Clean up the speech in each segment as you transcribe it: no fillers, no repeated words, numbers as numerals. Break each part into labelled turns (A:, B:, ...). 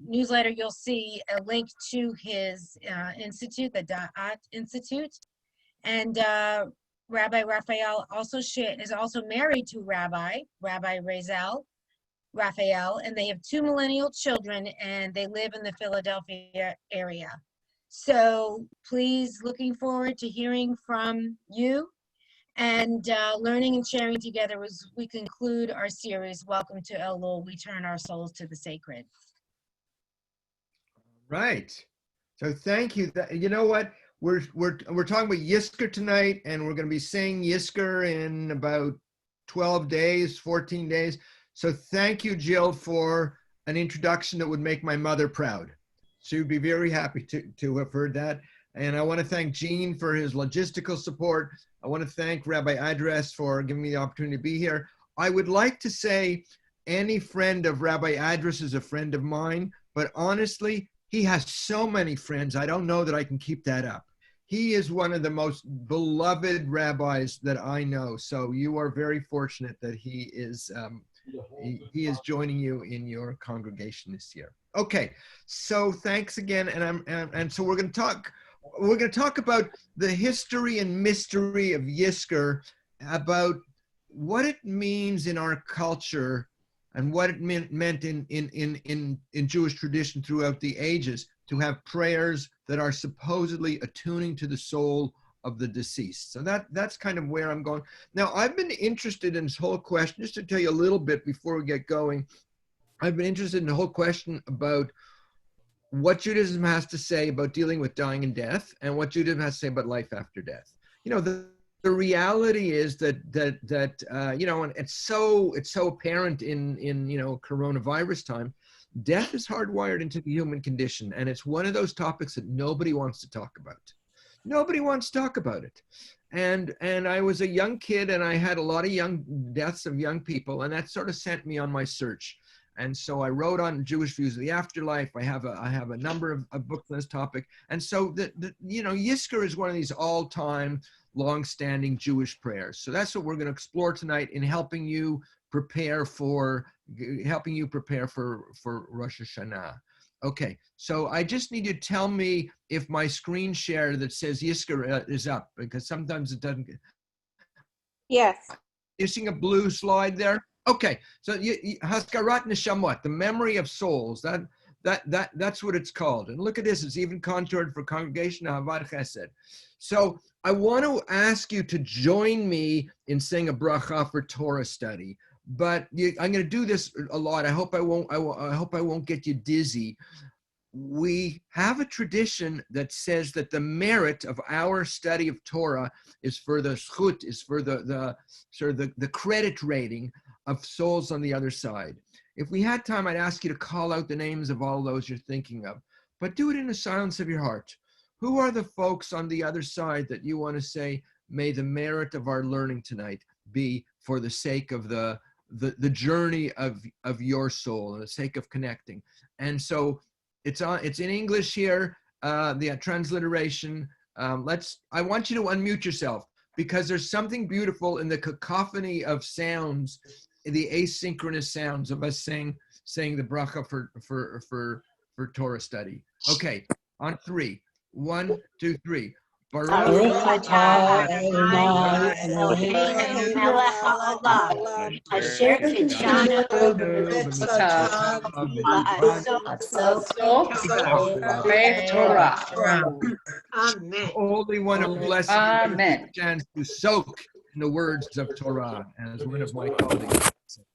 A: newsletter, you'll see a link to his institute, the Da'at Institute. And Rabbi Raphael also is also married to Rabbi Raphael, and they have 2 millennial children, and they live in the Philadelphia area. So please, looking forward to hearing from you and learning and sharing together as we conclude our series, Welcome to Elul, We Turn Our Souls to the Sacred.
B: Right. So thank you. You know what? We're talking about Yizkor tonight, and we're going to be saying Yizkor in about 12 days, 14 days. So thank you, Jill, for an introduction that would make my mother proud. She would be very happy to have heard that. And I want to thank Gene for his logistical support. I want to thank Rabbi Adres for giving me the opportunity to be here. I would like to say any friend of Rabbi Adres is a friend of mine, but honestly, he has so many friends. I don't know that I can keep that up. He is one of the most beloved rabbis that I know. So you are very fortunate that he is joining you in your congregation this year. Okay, so thanks again, and so we're going to talk about the history and mystery of Yizkor, about what it means in our culture and what it meant in Jewish tradition throughout the ages to have prayers that are supposedly attuning to the soul of the deceased. So that's kind of where I'm going. Now, I've been interested in this whole question, just to tell you a little bit before we get going. I've been interested in the whole question about what Judaism has to say about dealing with dying and death, and what Judaism has to say about life after death. You know, the reality is that you know, and it's so apparent in you know, coronavirus time. Death is hardwired into the human condition, and it's one of those topics that nobody wants to talk about. Nobody wants to talk about it. And I was a young kid, and I had a lot of young deaths of young people, and that sort of sent me on my search. And so I wrote on Jewish views of the afterlife. I have a number of books on this topic. And so you know, Yizkor is one of these all-time, long-standing Jewish prayers. So that's what we're going to explore tonight in helping you prepare for Rosh Hashanah. Okay, so I just need you to tell me if my screen share that says Yizkor is up, because sometimes it doesn't.
C: Yes.
B: You're seeing a blue slide there? Okay, so Haskarat Neshamot, the memory of souls, that's what it's called. And look at this, it's even contoured for Congregation Ahavat Chesed. So I want to ask you to join me in saying a bracha for Torah study. But I'm going to do this a lot. I hope I won't get you dizzy. We have a tradition that says that the merit of our study of Torah is for the zchut, is for the sort of the credit rating of souls on the other side. If we had time, I'd ask you to call out the names of all those you're thinking of, but do it in the silence of your heart. Who are the folks on the other side that you want to say, may the merit of our learning tonight be for the sake of the journey of your soul and the sake of connecting? And so it's in English here, the transliteration. I want you to unmute yourself, because there's something beautiful in the cacophony of sounds, the asynchronous sounds of us saying the bracha for Torah study. Okay, on 3. 1, 2, 3.
C: Baruch atah Adonai Eloheinu melech haolam, asher kitshanu b'mitzvotav la'asot Torah.
A: Amen.
B: Holy One of blessing,
D: Amen.
B: chance to soak in the words of Torah, as one of my colleagues said.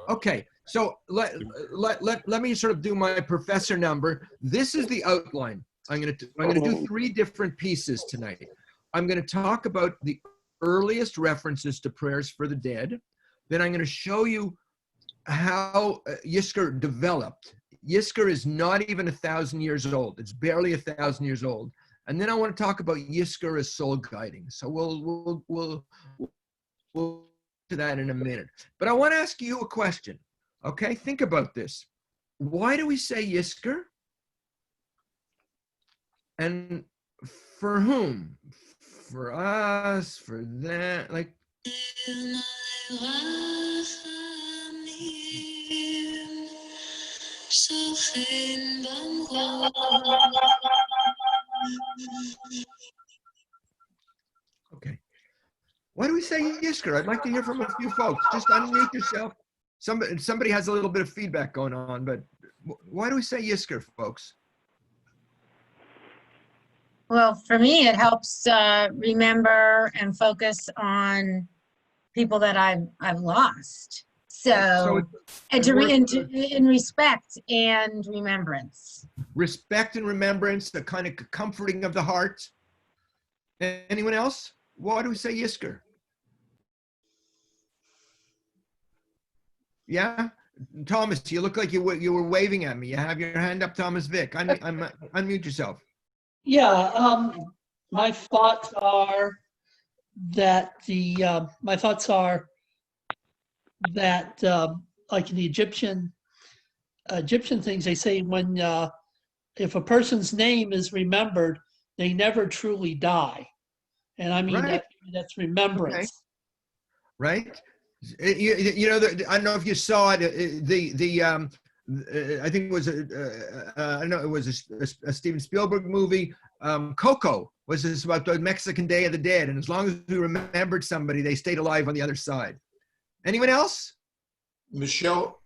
B: Okay, so let me sort of do my professor number. This is the outline. I'm going to do 3 different pieces tonight. I'm going to talk about the earliest references to prayers for the dead. Then I'm going to show you how Yizkor developed. Yizkor is not even 1,000 years old. It's barely 1,000 years old. And then I want to talk about Yizkor as soul guiding. So we'll to that in a minute. But I want to ask you a question. Okay, think about this. Why do we say Yizkor? And for whom? For us, for that, like. Okay. Why do we say Yisker? I'd like to hear from a few folks. Just unmute yourself. Somebody has a little bit of feedback going on, but why do we say Yisker, folks?
A: Well, for me, it helps remember and focus on people that I've lost. So, and to in respect and remembrance.
B: Respect and remembrance, the kind of comforting of the heart. Anyone else? Why do we say Yisker? Yeah, Thomas, you look like you were waving at me. You have your hand up, Thomas Vick. Unmute yourself.
C: Yeah, my thoughts are that like in the Egyptian things, they say when if a person's name is remembered, they never truly die, and I mean
B: Right.
C: that's remembrance.
B: Okay. Right. You know, I don't know if you saw it. I think it was I know it was a Steven Spielberg movie. Coco was this about the Mexican Day of the Dead, and as long as we remembered somebody, they stayed alive on the other side. Anyone else?
D: Michelle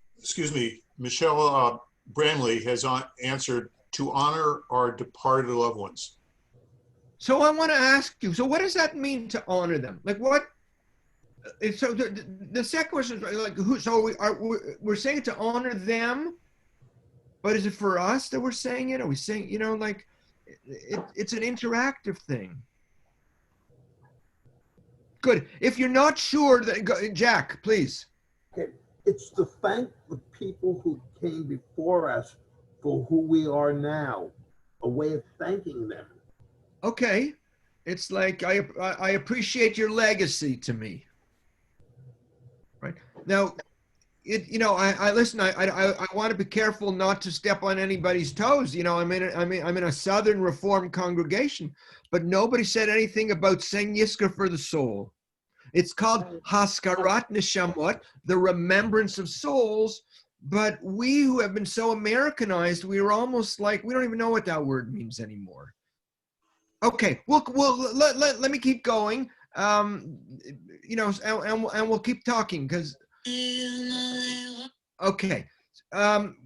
D: Branley has answered to honor our departed loved ones.
B: So I want to ask you. So what does that mean to honor them? Like what? So the second question is like who? So we're saying it to honor them, but is it for us that we're saying it? Are we saying, you know, like it's an interactive thing? Good. If you're not sure, Jack, please.
E: Okay. It's to thank the people who came before us for who we are now. A way of thanking them.
B: Okay. It's like I appreciate your legacy to me. Right now, I listen. I want to be careful not to step on anybody's toes. You know, I'm in a Southern Reformed congregation, but nobody said anything about saying Yisker for the soul. It's called Haskarat Neshamot, the remembrance of souls. But we who have been so Americanized, we are almost like we don't even know what that word means anymore. Okay, let me keep going. You know, and we'll keep talking because. Okay,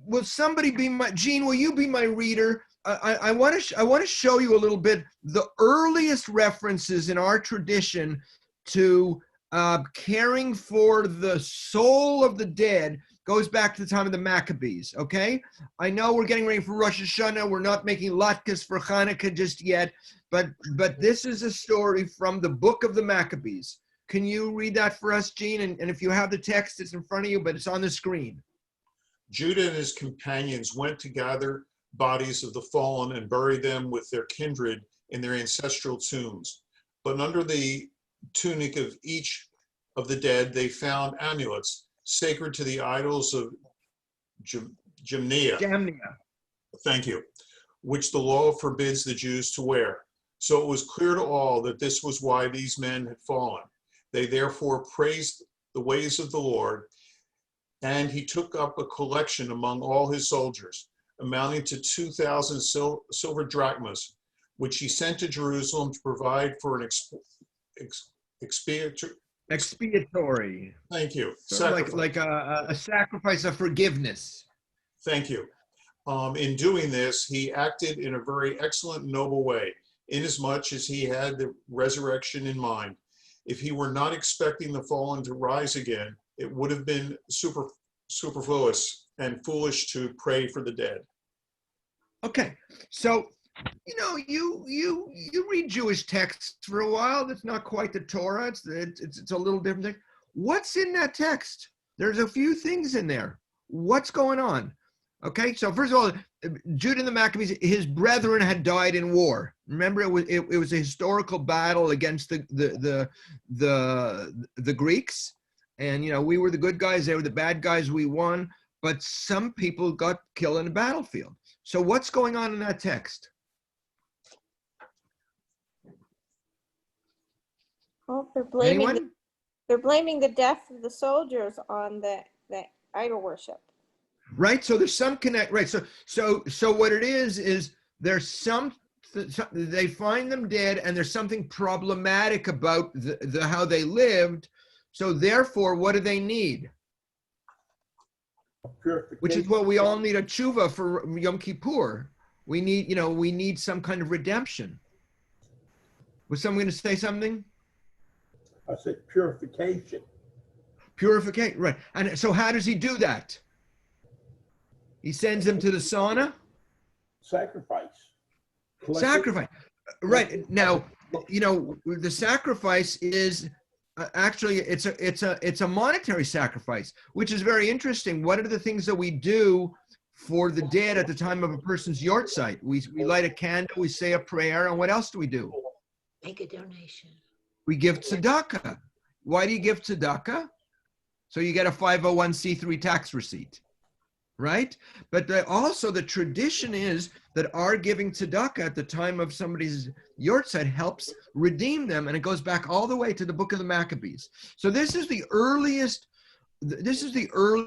B: will somebody be my Gene? Will you be my reader? I want to show you a little bit the earliest references in our tradition to caring for the soul of the dead. Goes back to the time of the Maccabees. Okay, I know we're getting ready for Rosh Hashanah. We're not making latkes for Hanukkah just yet, but this is a story from the book of the Maccabees. Can you read that for us, Gene? And if you have the text, it's in front of you, but it's on the screen.
D: Judah and his companions went to gather bodies of the fallen and bury them with their kindred in their ancestral tombs. But under the tunic of each of the dead, they found amulets sacred to the idols of Jamnia. Thank you. Which the law forbids the Jews to wear. So it was clear to all that this was why these men had fallen. They therefore praised the ways of the Lord, and he took up a collection among all his soldiers, amounting to 2,000 silver drachmas, which he sent to Jerusalem to provide for an
B: Expiatory.
D: Thank you.
B: Like a sacrifice of forgiveness.
D: Thank you. In doing this, he acted in a very excellent, noble way, inasmuch as he had the resurrection in mind. If he were not expecting the fallen to rise again, it would have been superfluous and foolish to pray for the dead.
B: Okay, so you know you read Jewish texts for a while. That's not quite the Torah. It's a little different thing. What's in that text? There's a few things in there. What's going on? Okay, so first of all, Judah and the Maccabees, his brethren had died in war. Remember, it was a historical battle against the Greeks, and you know we were the good guys, they were the bad guys. We won, but some people got killed in the battlefield. So what's going on in that text?
F: Well, they're blaming
B: Anyone?
F: they're blaming the death of the soldiers on the idol worship.
B: Right. So there's some connect. Right. So what it is there's they find them dead, and there's something problematic about the how they lived. So therefore, what do they need? Which is what we all need, a tshuva for Yom Kippur. We need some kind of redemption. Was someone going to say something?
E: I said purification.
B: Purification, right. And so how does he do that? He sends them to the sauna?
E: Sacrifice.
B: Sacrifice. Right. Now, the sacrifice is actually it's a monetary sacrifice, which is very interesting. What are the things that we do for the dead at the time of a person's yortzeit? We light a candle, we say a prayer, and what else do we do?
A: Make a donation.
B: We give tzedakah. Why do you give tzedakah? So you get a 501c3 tax receipt, right? But also the tradition is that our giving tzedakah at the time of somebody's yortzeit helps redeem them, and it goes back all the way to the book of the Maccabees. So this is the earliest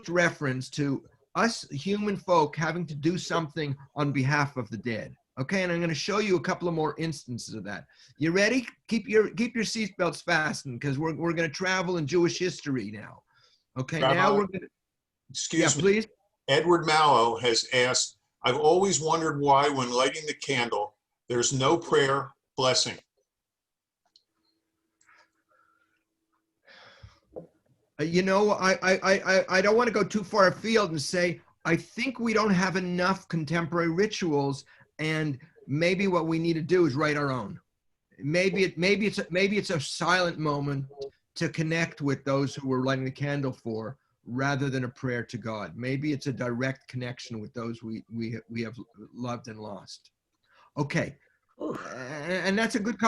B: reference to us human folk having to do something on behalf of the dead. Okay, and I'm going to show you a couple of more instances of that. You ready? Keep your seatbelts fastened, because we're going to travel in Jewish history now. Okay,
D: Rabbi,
B: now we're going to.
D: Excuse me.
B: Please.
D: Edward Mallow has asked, I've always wondered why when lighting the candle, there's no prayer blessing.
B: I don't want to go too far afield and say, I think we don't have enough contemporary rituals, and maybe what we need to do is write our own. Maybe it's a silent moment to connect with those who we're lighting the candle for, rather than a prayer to God. Maybe it's a direct connection with those we have loved and lost. Okay, and that's a good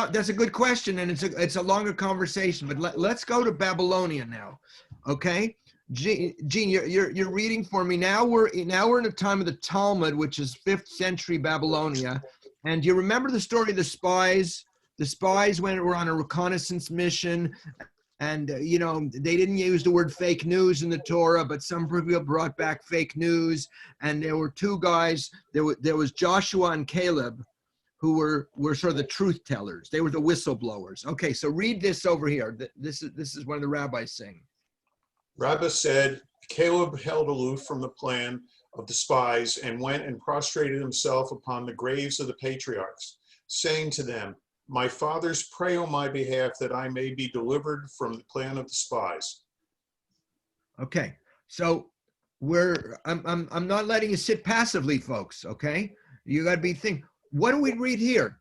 B: question, and it's a longer conversation. But let's go to Babylonia now. Okay, Gene, you're reading for me now. We're in the time of the Talmud, which is 5th century Babylonia. And do you remember the story of the spies? The spies were on a reconnaissance mission. And, they didn't use the word fake news in the Torah, but some people brought back fake news. And there were two guys. There was Joshua and Caleb, who were sort of the truth tellers. They were the whistleblowers. Okay, so read this over here. This is one of the rabbis saying.
D: Rabbah said, Caleb held aloof from the plan of the spies and went and prostrated himself upon the graves of the patriarchs, saying to them, my fathers, pray on my behalf that I may be delivered from the plan of the spies.
B: Okay, so I'm not letting you sit passively, folks. Okay, you got to be thinking. What do we read here?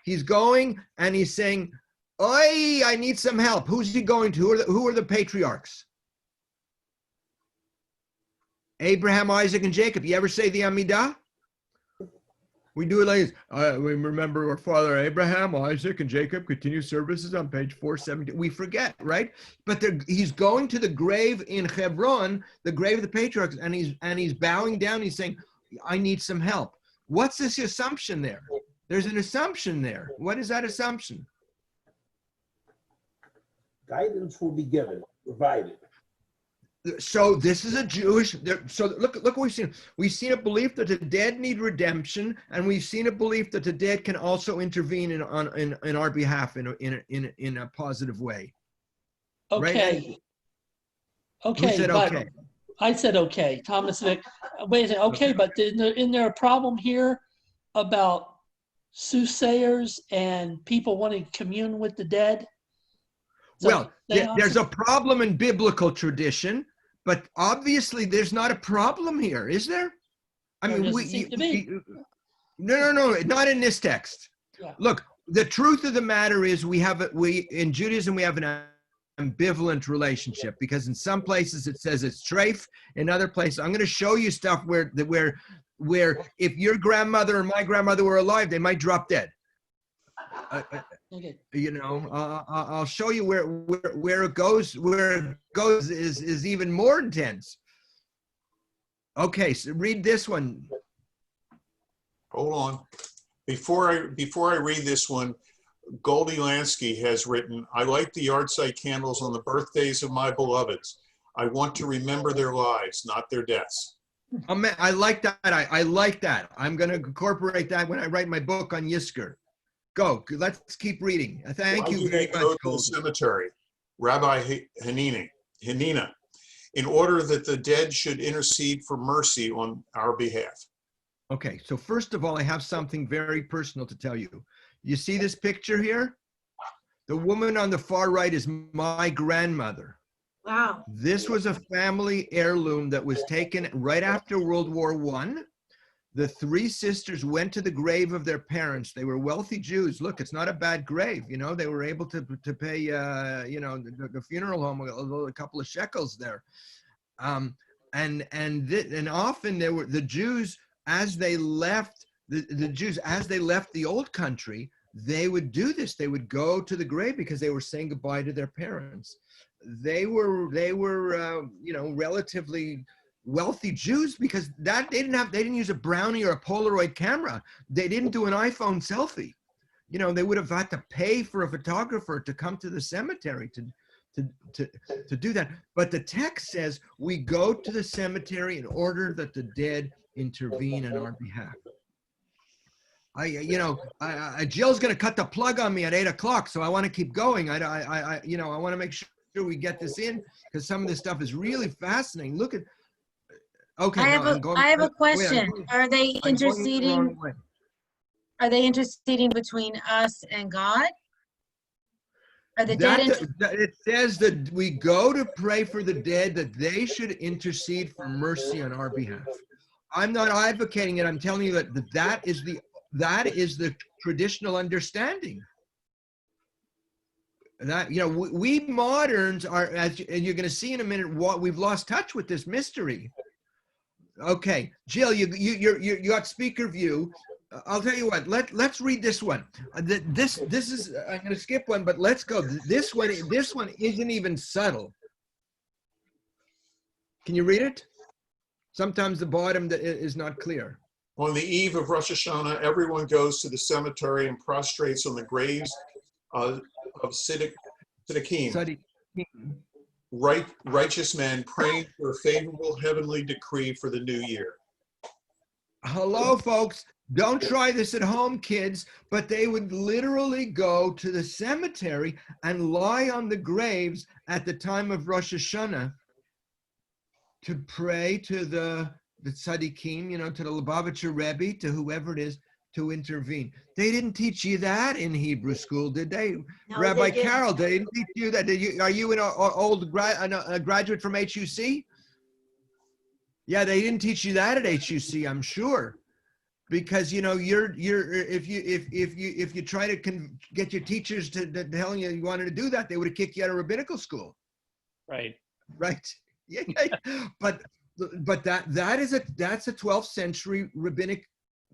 B: He's going and he's saying, "Oi, I need some help." Who's he going to? Who are the patriarchs? Abraham, Isaac, and Jacob. You ever say the Amidah? We do it like this. We remember our father Abraham, Isaac, and Jacob. Continue services on page 470. We forget, right? But he's going to the grave in Hebron, the grave of the patriarchs, and he's bowing down. He's saying, "I need some help." What's this assumption there? There's an assumption there. What is that assumption?
E: Guidance will be given, provided.
B: So this is a Jewish. So look what we've seen. We've seen a belief that the dead need redemption, and we've seen a belief that the dead can also intervene in our behalf in a positive way.
C: Okay.
B: Right?
C: Okay.
B: Who said
C: but
B: okay?
C: I said okay. Thomas Vick. Wait a second. Okay, but isn't there a problem here about soothsayers and people wanting to commune with the dead?
B: Well, there's a problem in biblical tradition, but obviously there's not a problem here, is there? I mean, no, not in this text.
C: Yeah.
B: Look, the truth of the matter is in Judaism we have an ambivalent relationship, because in some places it says it's treif, in other places I'm going to show you stuff where if your grandmother or my grandmother were alive, they might drop dead.
C: Okay.
B: I'll show you where it goes. Where it goes is even more intense. Okay, so read this one.
D: Hold on. Before I read this one, Goldie Lansky has written, I light the yahrzeit candles on the birthdays of my beloveds. I want to remember their lives, not their deaths.
B: I like that. I like that. I'm going to incorporate that when I write my book on Yizkor. Go. Let's keep reading. Thank
D: Why
B: you
D: do
B: very
D: they go
B: much,
D: to the
B: Golden.
D: cemetery, Rabbi Hanina, in order that the dead should intercede for mercy on our behalf?
B: Okay, so first of all, I have something very personal to tell you. You see this picture here? The woman on the far right is my grandmother.
A: Wow.
B: This was a family heirloom that was taken right after World War I. The three sisters went to the grave of their parents. They were wealthy Jews. Look, it's not a bad grave. You know, they were able to pay, you know, the funeral home a couple of shekels there. And often there were the Jews, as they left, the Jews, as they left the old country, they would do this. They would go to the grave because they were saying goodbye to their parents. They were you know, relatively wealthy Jews because they didn't use a Brownie or a Polaroid camera. They didn't do an iPhone selfie. You know, they would have had to pay for a photographer to come to the cemetery to do that. But the text says we go to the cemetery in order that the dead intervene on our behalf. Jill's going to cut the plug on me at 8 o'clock, so I want to keep going. I want to make sure we get this in because some of this stuff is really fascinating. Look at. Okay,
A: I have a question. Are they interceding? Are they interceding between us and God? Are the dead?
B: It says that we go to pray for the dead, that they should intercede for mercy on our behalf. I'm not advocating it. I'm telling you that is the traditional understanding. That, you know, we moderns are, as you're going to see in a minute, what we've lost touch with this mystery. Okay, Jill, you got speaker view. I'll tell you what. Let's read this one. This is, I'm going to skip one, but let's go. This one isn't even subtle. Can you read it? Sometimes the bottom is not clear.
D: On the eve of Rosh Hashanah, everyone goes to the cemetery and prostrates on the graves of Tzaddikim, righteous men praying for a favorable heavenly decree for the new year.
B: Hello, folks. Don't try this at home, kids, but they would literally go to the cemetery and lie on the graves at the time of Rosh Hashanah to pray to the tzaddikim, you know, to the Lubavitcher Rebbe, to whoever it is, to intervene. They didn't teach you that in Hebrew school, did they?
A: No,
B: Rabbi
A: they didn't.
B: Carol, they didn't teach you that. Are you an old graduate from HUC? Yeah, they didn't teach you that at HUC, I'm sure. Because, you know, if you try to get your teachers to telling you wanted to do that, they would have kicked you out of rabbinical school.
C: Right.
B: Right. Yeah. But that's a 12th century rabbinic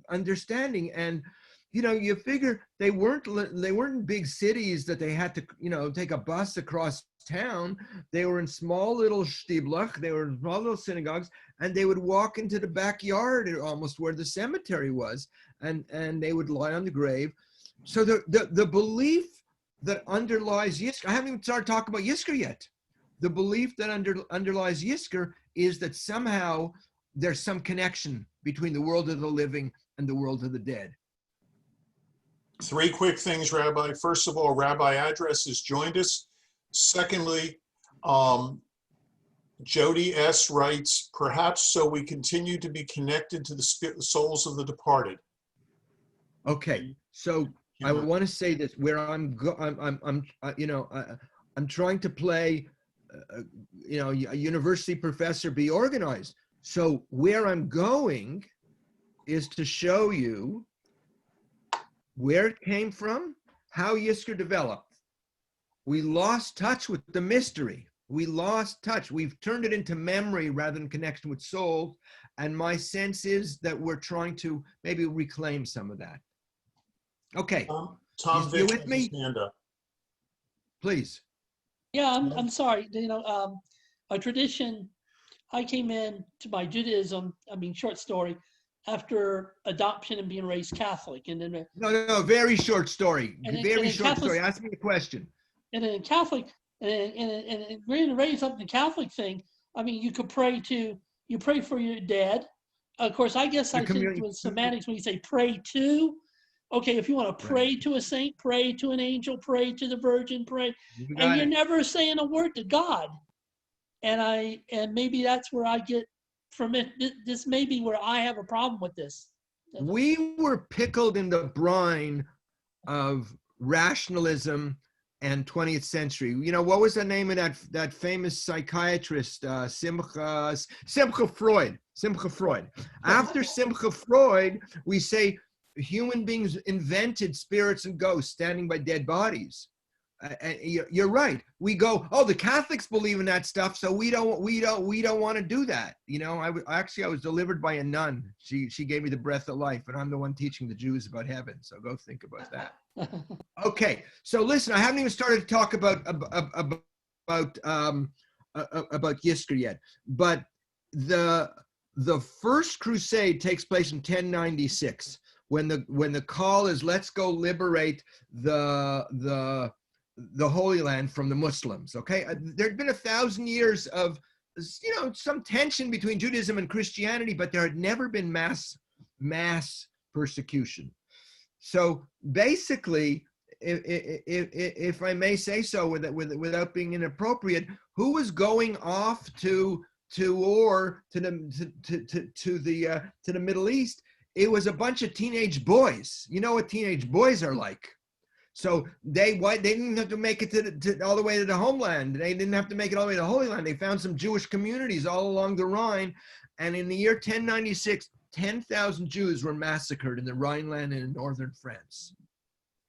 B: understanding. And, you know, you figure they weren't in big cities that they had to, you know, take a bus across town. They were in small little shtiblach, they were in small little synagogues, and they would walk into the backyard almost where the cemetery was, and they would lie on the grave. So the belief that underlies Yizkor, I haven't even started talking about Yizkor yet. The belief that underlies Yizkor is that somehow there's some connection between the world of the living and the world of the dead.
D: 3 quick things, Rabbi. First of all, Rabbi Address has joined us. Secondly, Jody S. writes, perhaps so we continue to be connected to the souls of the departed.
B: Okay, so I want to say this, where I'm trying to play, you know, a university professor, be organized. So where I'm going is to show you where it came from, how Yizkor developed. We lost touch with the mystery. We lost touch. We've turned it into memory rather than connection with soul. And my sense is that we're trying to maybe reclaim some of that. Okay.
D: Tom
B: You
D: Vick
B: with me?
D: has his hand up.
B: Please.
C: Yeah, I'm sorry. You know, a tradition, I came in to my Judaism, I mean, short story, after adoption and being raised Catholic. And then
B: No, very short story. Very short
C: Catholic,
B: story. Ask me a question.
C: And in Catholic, and being raised up in the Catholic thing, I mean, you could pray to you pray for your dead. Of course, I guess
B: The
C: I think
B: community-
C: with semantics, when you say pray to, okay, if you want to pray to a saint, pray to an angel, pray to the Virgin, pray,
B: You
C: and
B: got
C: you're
B: it.
C: never saying a word to God. And maybe that's where I get from it. This may be where I have a problem with this.
B: We were pickled in the brine of rationalism and 20th century. You know, what was the name of that famous psychiatrist, Simcha Freud. Simcha Freud. After Simcha Freud, we say human beings invented spirits and ghosts standing by dead bodies. You're right. We go, oh, the Catholics believe in that stuff, so we don't want to do that. You know, I was delivered by a nun. She gave me the breath of life, and I'm the one teaching the Jews about heaven. So go think about that. Okay, so listen, I haven't even started to talk about Yizkor yet, but the first crusade takes place in 1096 when the call is, let's go liberate the Holy Land from the Muslims. Okay, there'd been 1,000 years of, you know, some tension between Judaism and Christianity, but there had never been mass persecution. So basically, if I may say so, without being inappropriate, who was going off to war to the Middle East? It was a bunch of teenage boys. You know what teenage boys are like. So they didn't have to make it all the way to the homeland. They didn't have to make it all the way to the Holy Land. They found some Jewish communities all along the Rhine, and in the year 1096. 10,000 Jews were massacred in the Rhineland and in northern France.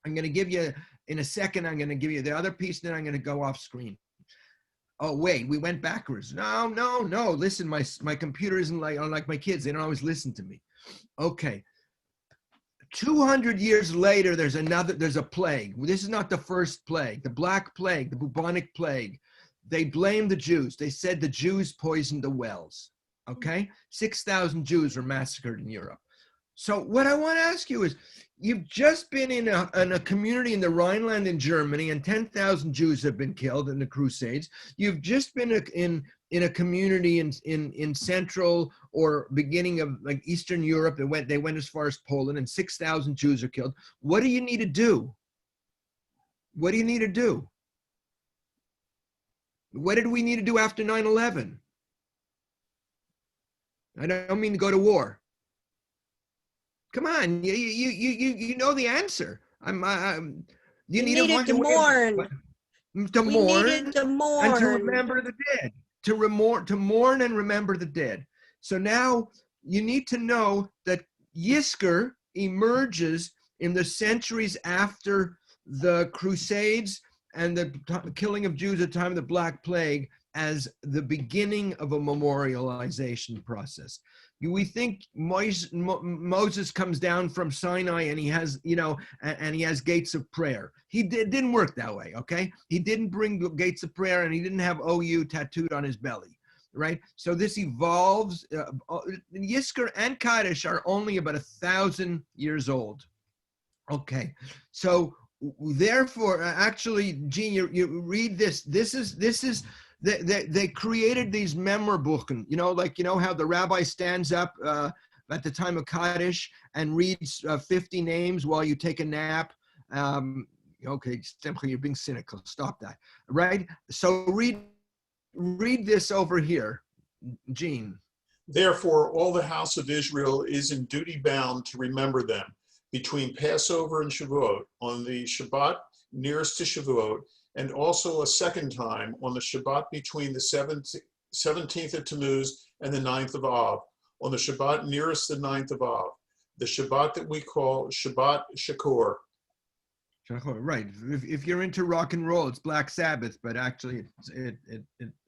B: I'm going to give you, in a second, I'm going to give you the other piece, then I'm going to go off screen. Oh, wait, we went backwards. No. Listen, my computer isn't like my kids. They don't always listen to me. Okay. 200 years later, there's a plague. This is not the first plague. The Black Plague, the bubonic plague. They blamed the Jews. They said the Jews poisoned the wells. Okay, 6,000 Jews were massacred in Europe. So what I want to ask you is, you've just been in a community in the Rhineland in Germany, and 10,000 Jews have been killed in the Crusades. You've just been in a community in Central or beginning of like Eastern Europe. They went as far as Poland, and 6,000 Jews are killed. What do you need to do? What do you need to do? What did we need to do after 9/11? I don't mean to go to war. Come on, you know the answer. You
F: needed to mourn.
B: To
F: We
B: mourn
F: needed to mourn.
B: and to remember the dead. To mourn and remember the dead. So now you need to know that Yizkor emerges in the centuries after the Crusades and the killing of Jews at the time of the Black Plague as the beginning of a memorialization process. We think Moses comes down from Sinai and he has, and he has gates of prayer. It didn't work that way, okay? He didn't bring gates of prayer, and he didn't have OU tattooed on his belly, right? So this evolves. Yizkor and Kaddish are only about 1,000 years old. Okay, so therefore, actually, Gene, you read this. This is. They created these memorboeken, how the rabbi stands up at the time of Kaddish and reads 50 names while you take a nap. Okay, Simcha, you're being cynical. Stop that, right? So read this over here, Gene.
D: Therefore, all the house of Israel is in duty bound to remember them between Passover and Shavuot on the Shabbat nearest to Shavuot, and also a second time on the Shabbat between the 17th of Tammuz and the 9th of Av, on the Shabbat nearest the 9th of Av, the Shabbat that we call Shabbat Shakor.
B: Right. If you're into rock and roll, it's Black Sabbath, but actually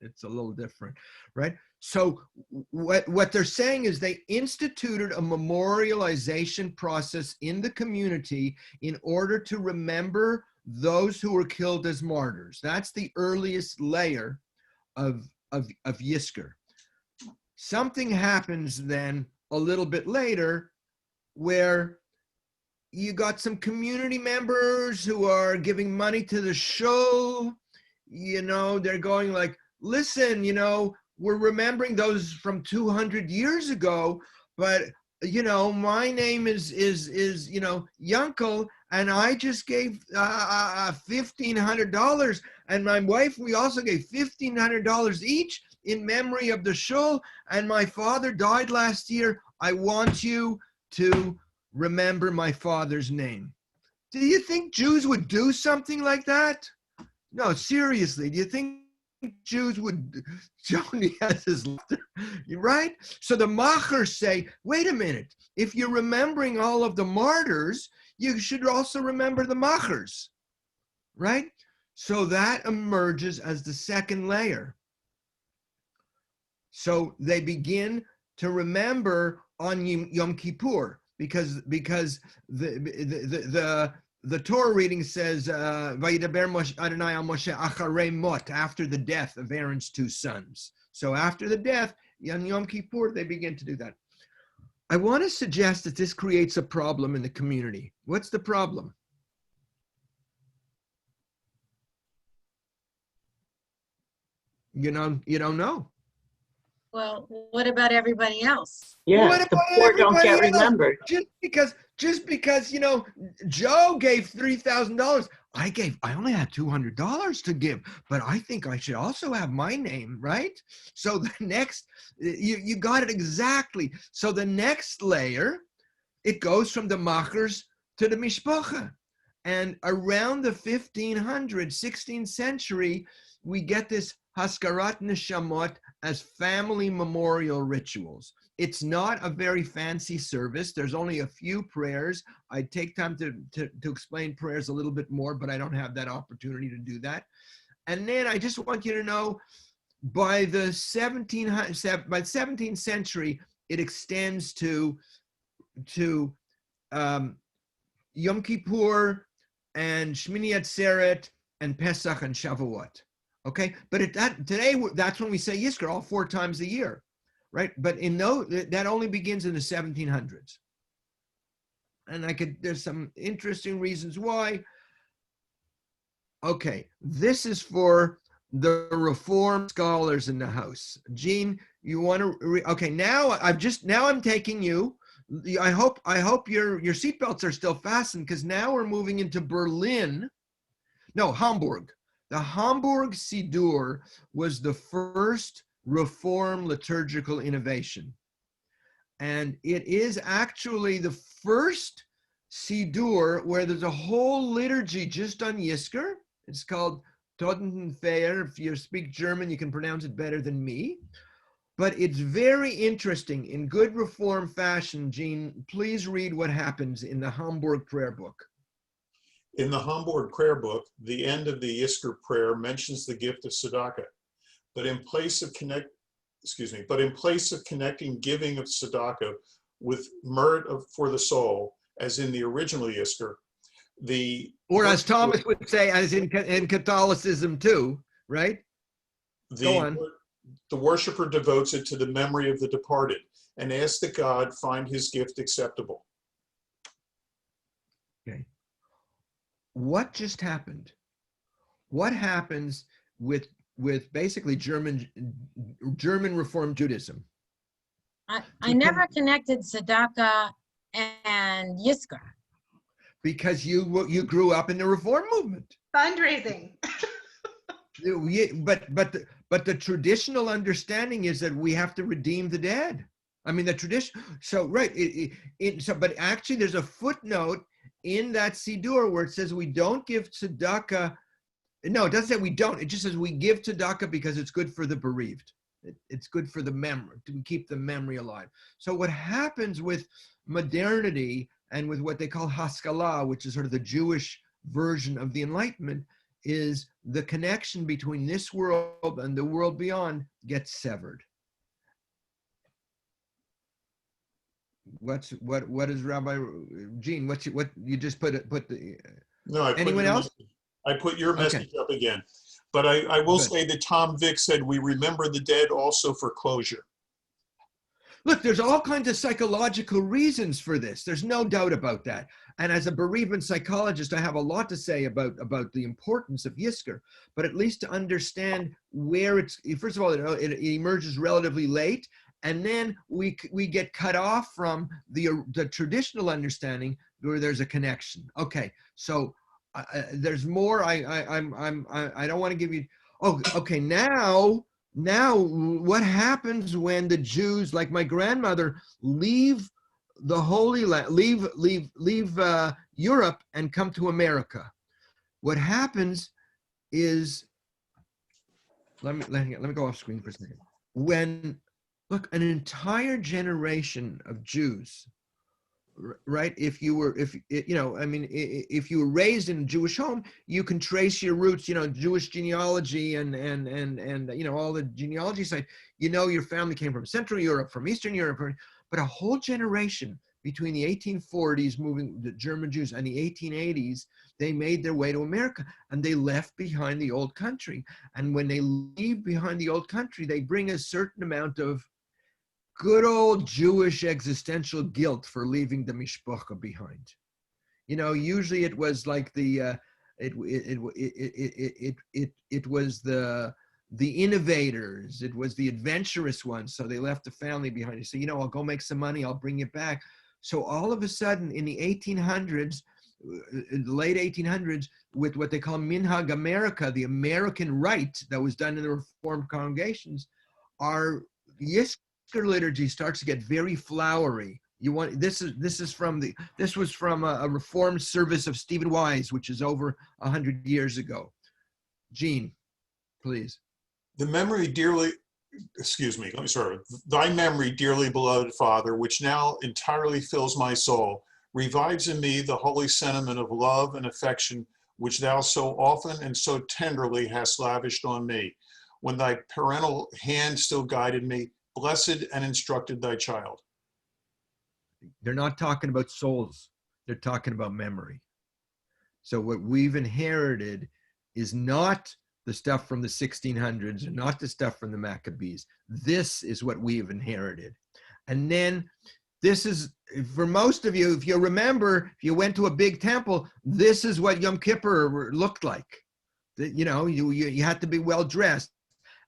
B: it's a little different, right? So what they're saying is they instituted a memorialization process in the community in order to remember those who were killed as martyrs. That's the earliest layer of Yizkor. Something happens then a little bit later where you got some community members who are giving money to the shul. They're going like, listen, we're remembering those from 200 years ago, but you know, my name is you know, Yankel, and I just gave $1,500, and my wife, we also gave $1,500 each in memory of the shul, and my father died last year. I want you to remember my father's name. Do you think Jews would do something like that? No, seriously, do you think Jews would? Joni has his laughter, right? So the Machers say, wait a minute, if you're remembering all of the martyrs, you should also remember the Machers, right? So that emerges as the second layer. So they begin to remember on Yom Kippur, because the Torah reading says, Vayidaber Adonai al Moshe acharei mot, after the death of Aaron's two sons. So after the death, on Yom Kippur, they begin to do that. I want to suggest that this creates a problem in the community. What's the problem? You don't know.
A: Well, what about everybody else?
G: Yeah,
B: What
G: the
B: about
G: poor don't get
B: everybody else?
G: remembered.
B: Just because, you know, Joe gave $3,000. I only had $200 to give, but I think I should also have my name, right? So the next, you got it exactly. So the next layer, it goes from the Machers to the Mishpacha. And around the 16th century, we get this Haskarat Neshamot as family memorial rituals. It's not a very fancy service. There's only a few prayers. I take time to explain prayers a little bit more, but I don't have that opportunity to do that. And then I just want you to know, by the 17th century, it extends to Yom Kippur and Shmini Atzeret and Pesach and Shavuot. Okay, but today that's when we say Yizkor all 4 times a year, right? But that only begins in the 1700s, and there's some interesting reasons why. Okay, this is for the Reform scholars in the house. Gene, you want to? Okay, now I'm taking you. I hope your seatbelts are still fastened, because now we're moving into Hamburg. The Hamburg Siddur was the first Reform liturgical innovation. And it is actually the first Siddur where there's a whole liturgy just on Yizkor. It's called Totenfeier. If you speak German, you can pronounce it better than me. But it's very interesting. In good Reform fashion, Gene, please read what happens in the Hamburg prayer book.
D: In the Hamburg prayer book, the end of the Yizkor prayer mentions the gift of tzedakah, but in place of connecting giving of tzedakah with merit for the soul, as in the original Yizkor,
B: or as Thomas would say, as in Catholicism too, right? Go on.
D: The worshiper devotes it to the memory of the departed and asks that God find his gift acceptable.
B: Okay. What just happened? What happens with basically German Reform Judaism?
A: I never connected tzedakah and Yizkor.
B: Because you grew up in the Reform movement.
H: Fundraising.
B: But the traditional understanding is that we have to redeem the dead. I mean, the tradition. So right. But actually, there's a footnote in that Siddur where it says we don't give tzedakah. No, it doesn't say we don't. It just says we give tzedakah because it's good for the bereaved. It's good for the memory, to keep the memory alive. So what happens with modernity and with what they call Haskalah, which is sort of the Jewish version of the Enlightenment, is the connection between this world and the world beyond gets severed. What is Rabbi Gene? What you just put the?
D: No,
B: anyone else?
D: I put your message up again, but I will say that Tom Vick said we remember the dead also for closure.
B: Look, there's all kinds of psychological reasons for this. There's no doubt about that. And as a bereavement psychologist, I have a lot to say about the importance of Yizkor, but at least to understand where it's, first of all, it emerges relatively late, and then we get cut off from the traditional understanding where there's a connection. Okay, so there's more. I don't want to give you. Oh, okay. Now, what happens when the Jews, like my grandmother, leave the Holy Land, leave Europe and come to America? What happens is, let me go off screen for a second. When, look, an entire generation of Jews, right? If you were raised in a Jewish home, you can trace your roots, Jewish genealogy and all the genealogy sites. Your family came from Central Europe, from Eastern Europe, but a whole generation between the 1840s, moving the German Jews, and the 1880s, they made their way to America, and they left behind the old country. And when they leave behind the old country, they bring a certain amount of good old Jewish existential guilt for leaving the mishpacha behind. Usually it was like it was the innovators, it was the adventurous ones, so they left the family behind. You say, I'll go make some money, I'll bring you back. So all of a sudden, in the 1800s, in the late 1800s, with what they call Minhag America, the American rite that was done in the Reformed congregations, our Yizkor liturgy starts to get very flowery. This was from a Reformed service of Stephen Wise, which is over 100 years ago. Gene, please.
D: Thy memory, dearly beloved Father, which now entirely fills my soul, revives in me the holy sentiment of love and affection which thou so often and so tenderly hast lavished on me, when thy parental hand still guided me, blessed and instructed thy child.
B: They're not talking about souls. They're talking about memory. So what we've inherited is not the stuff from the 1600s, or not the stuff from the Maccabees. This is what we've inherited. And then this is, for most of you, if you remember, if you went to a big temple, this is what Yom Kippur looked like. You had to be well dressed.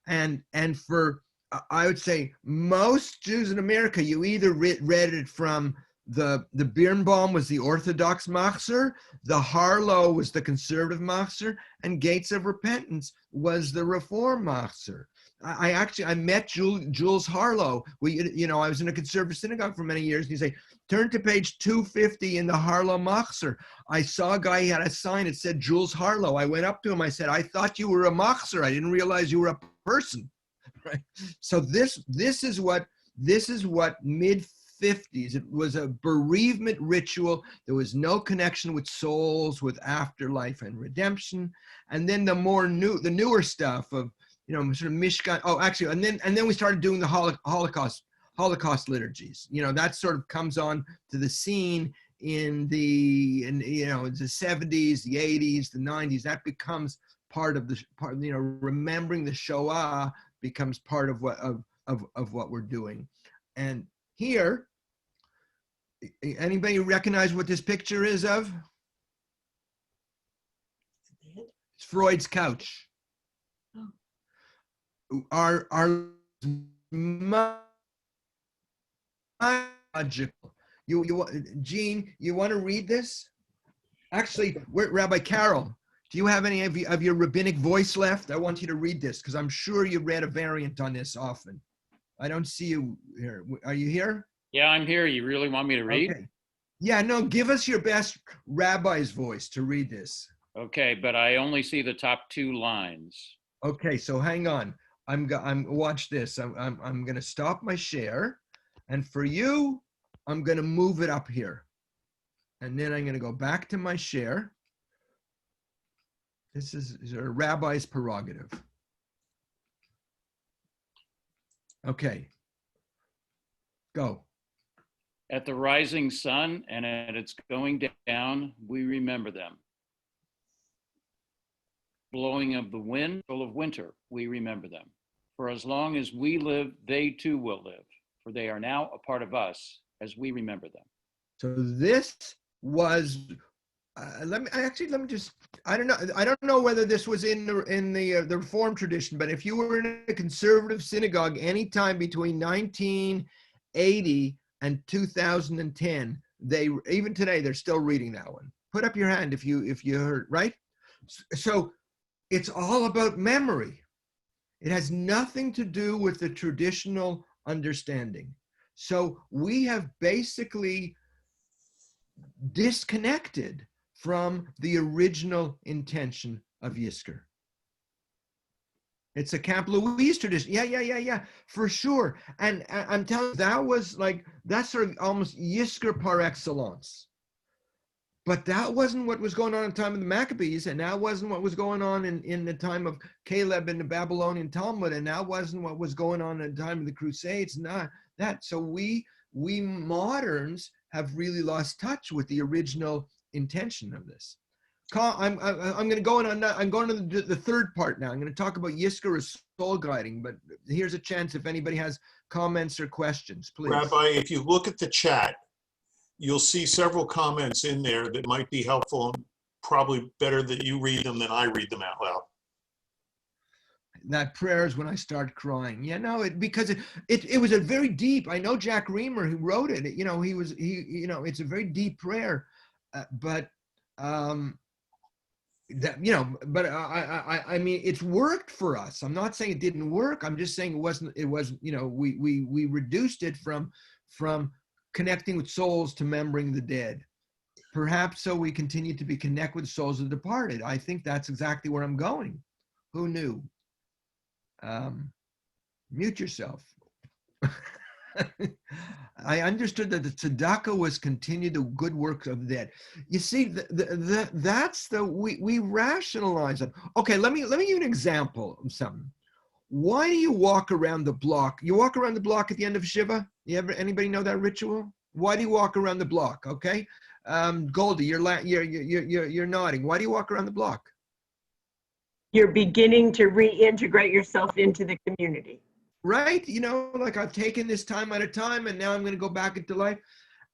B: And for, I would say, most Jews in America, you either read it from the Birnbaum was the Orthodox Machzor, the Harlow was the conservative Machzor, and Gates of Repentance was the Reform Machzor. I met Jules Harlow. I was in a conservative synagogue for many years, and he'd say, turn to page 250 in the Harlow Machzor. I saw a guy, he had a sign, it said Jules Harlow. I went up to him, I said, I thought you were a Machzor. I didn't realize you were a person. Right? So this is what mid-50s, it was a bereavement ritual. There was no connection with souls, with afterlife and redemption. And then the newer stuff of, sort of Mishkan. Oh, actually, and then we started doing the Holocaust liturgies. That sort of comes on to the scene in the 70s, the 80s, the 90s. That becomes part of remembering the Shoah becomes part of what we're doing. And here, anybody recognize what this picture is of? It's Freud's couch. Oh. Our magical. Gene, you want to read this? Actually, Rabbi Carol, do you have any of your rabbinic voice left? I want you to read this, because I'm sure you read a variant on this often. I don't see you here. Are you here?
G: Yeah, I'm here. You really want me to read?
B: Okay. Yeah, no, give us your best rabbi's voice to read this.
G: Okay, but I only see the top 2 lines.
B: Okay, so hang on. Watch this. I'm going to stop my share. And for you, I'm going to move it up here. And then I'm going to go back to my share. This is a rabbi's prerogative. Okay. Go.
G: At the rising sun and at its going down, we remember them. Blowing of the wind, full of winter, we remember them. For as long as we live, they too will live. for they are now a part of us as we remember them.
B: So this was, let me just, I don't know whether this was in the Reformed tradition, but if you were in a conservative synagogue anytime between 1980 and 2010, even today, they're still reading that one. Put up your hand if you heard, right? So it's all about memory. It has nothing to do with the traditional understanding. So we have basically disconnected from the original intention of Yizkor. It's a Camp Louise tradition. Yeah, for sure. And I'm telling you, that's sort of almost Yizkor par excellence. But that wasn't what was going on in the time of the Maccabees, and that wasn't what was going on in the time of Caleb and the Babylonian Talmud, and that wasn't what was going on in the time of the Crusades. Not that. So we moderns have really lost touch with the original intention of this. I'm going to go on. I'm going to the third part now. I'm going to talk about Yizkor as soul guiding, but here's a chance if anybody has comments or questions, please.
D: Rabbi, if you look at the chat, you'll see several comments in there that might be helpful, and probably better that you read them than I read them out loud.
B: That prayer is when I start crying. Yeah, no, because it was a very deep. I know Jack Reamer who wrote it. It's a very deep prayer, but I mean, it's worked for us. I'm not saying it didn't work. I'm just saying it wasn't. We reduced it from connecting with souls to remembering the dead. Perhaps so we continue to be connect with souls of the departed. I think that's exactly where I'm going. Who knew? Mute yourself. I understood that the tzedakah was continue the good works of the dead. You see, we rationalize it. Okay, let me give you an example of something. Why do you walk around the block? You walk around the block at the end of Shiva? Anybody know that ritual? Why do you walk around the block? Okay, Goldie, you're nodding. Why do you walk around the block?
F: You're beginning to reintegrate yourself into the community.
B: Right? Like I've taken this time at a time and now I'm going to go back into life.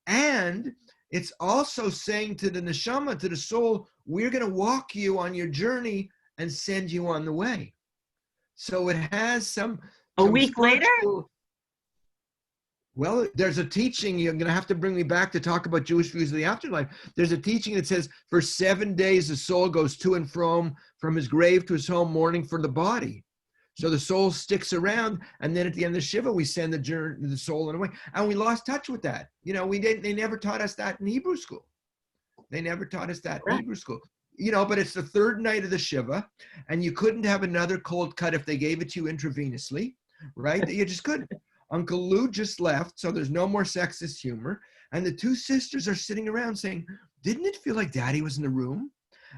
B: And it's also saying to the neshama, to the soul, we're going to walk you on your journey and send you on the way. So it has some
F: week later?
B: Well, there's a teaching, you're going to have to bring me back to talk about Jewish views of the afterlife. There's a teaching that says for 7 days, the soul goes to and from his grave to his home, mourning for the body. So the soul sticks around, and then at the end of Shiva, we send the soul away. And we lost touch with that. They never taught us that in Hebrew school. They never taught us that in Hebrew school. But it's the third night of the Shiva, and you couldn't have another cold cut if they gave it to you intravenously, right? You just couldn't. Uncle Lou just left, so there's no more sexist humor. And the two sisters are sitting around saying, didn't it feel like Daddy was in the room?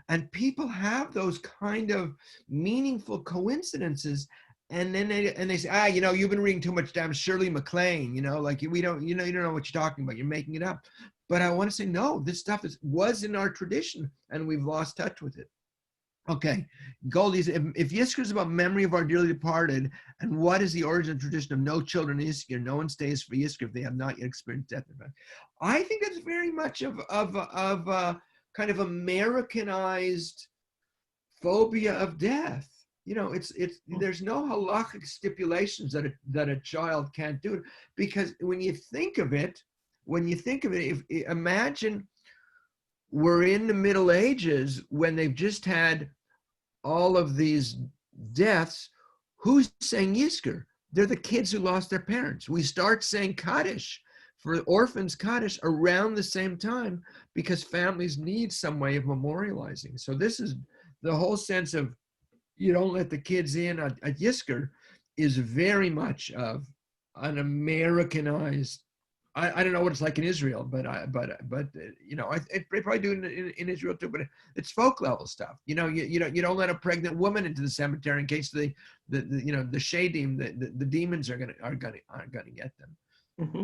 B: And people have those kind of meaningful coincidences. And then they say, you've been reading too much damn Shirley MacLaine, you don't know what you're talking about. You're making it up. But I want to say, no, this stuff was in our tradition and we've lost touch with it. Okay, Goldie, if Yizkor is about memory of our dearly departed, and what is the origin and tradition of no children in Yizkor? No one stays for Yizkor if they have not yet experienced death. I think that's very much of kind of Americanized phobia of death. There's no halachic stipulations that a child can't do it, because when you think of it, imagine we're in the Middle Ages when they've just had all of these deaths. Who's saying Yizkor? They're the kids who lost their parents. We start saying Kaddish for orphans, Kaddish around the same time because families need some way of memorializing. So this is the whole sense of you don't let the kids in at Yizkor is very much of an Americanized. I don't know what it's like in Israel, but they probably do in Israel too. But it's folk level stuff. You don't let a pregnant woman into the cemetery in case the shadim, the demons are gonna get them.
F: Mm-hmm.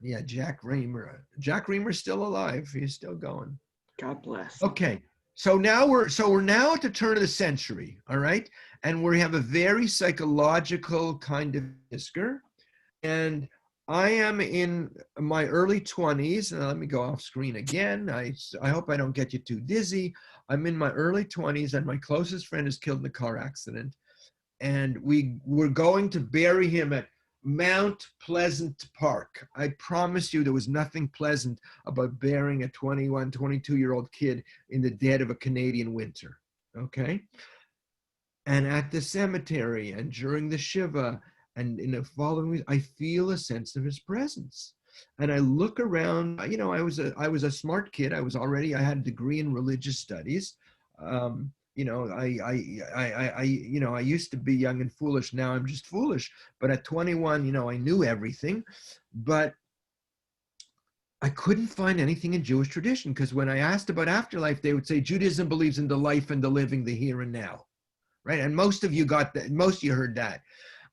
B: Yeah, Jack Reamer. Jack Reamer's still alive. He's still going.
F: God bless.
B: Okay, so we're now at the turn of the century. All right, and we have a very psychological kind of Yizkor, and I am in my early 20s. Let me go off screen again. I hope I don't get you too dizzy. I'm in my early 20s, and my closest friend is killed in a car accident. And we were going to bury him at Mount Pleasant Park. I promise you there was nothing pleasant about burying a 21, 22-year-old kid in the dead of a Canadian winter, okay? And at the cemetery and during the Shiva and in the following weeks, I feel a sense of his presence. And I look around, you know, I was a smart kid. I had a degree in religious studies. You know, I used to be young and foolish. Now I'm just foolish. But at 21, you know, I knew everything. But I couldn't find anything in Jewish tradition, because when I asked about afterlife, they would say Judaism believes in the life and the living, the here and now, right? And most of you got that. Most of you heard that.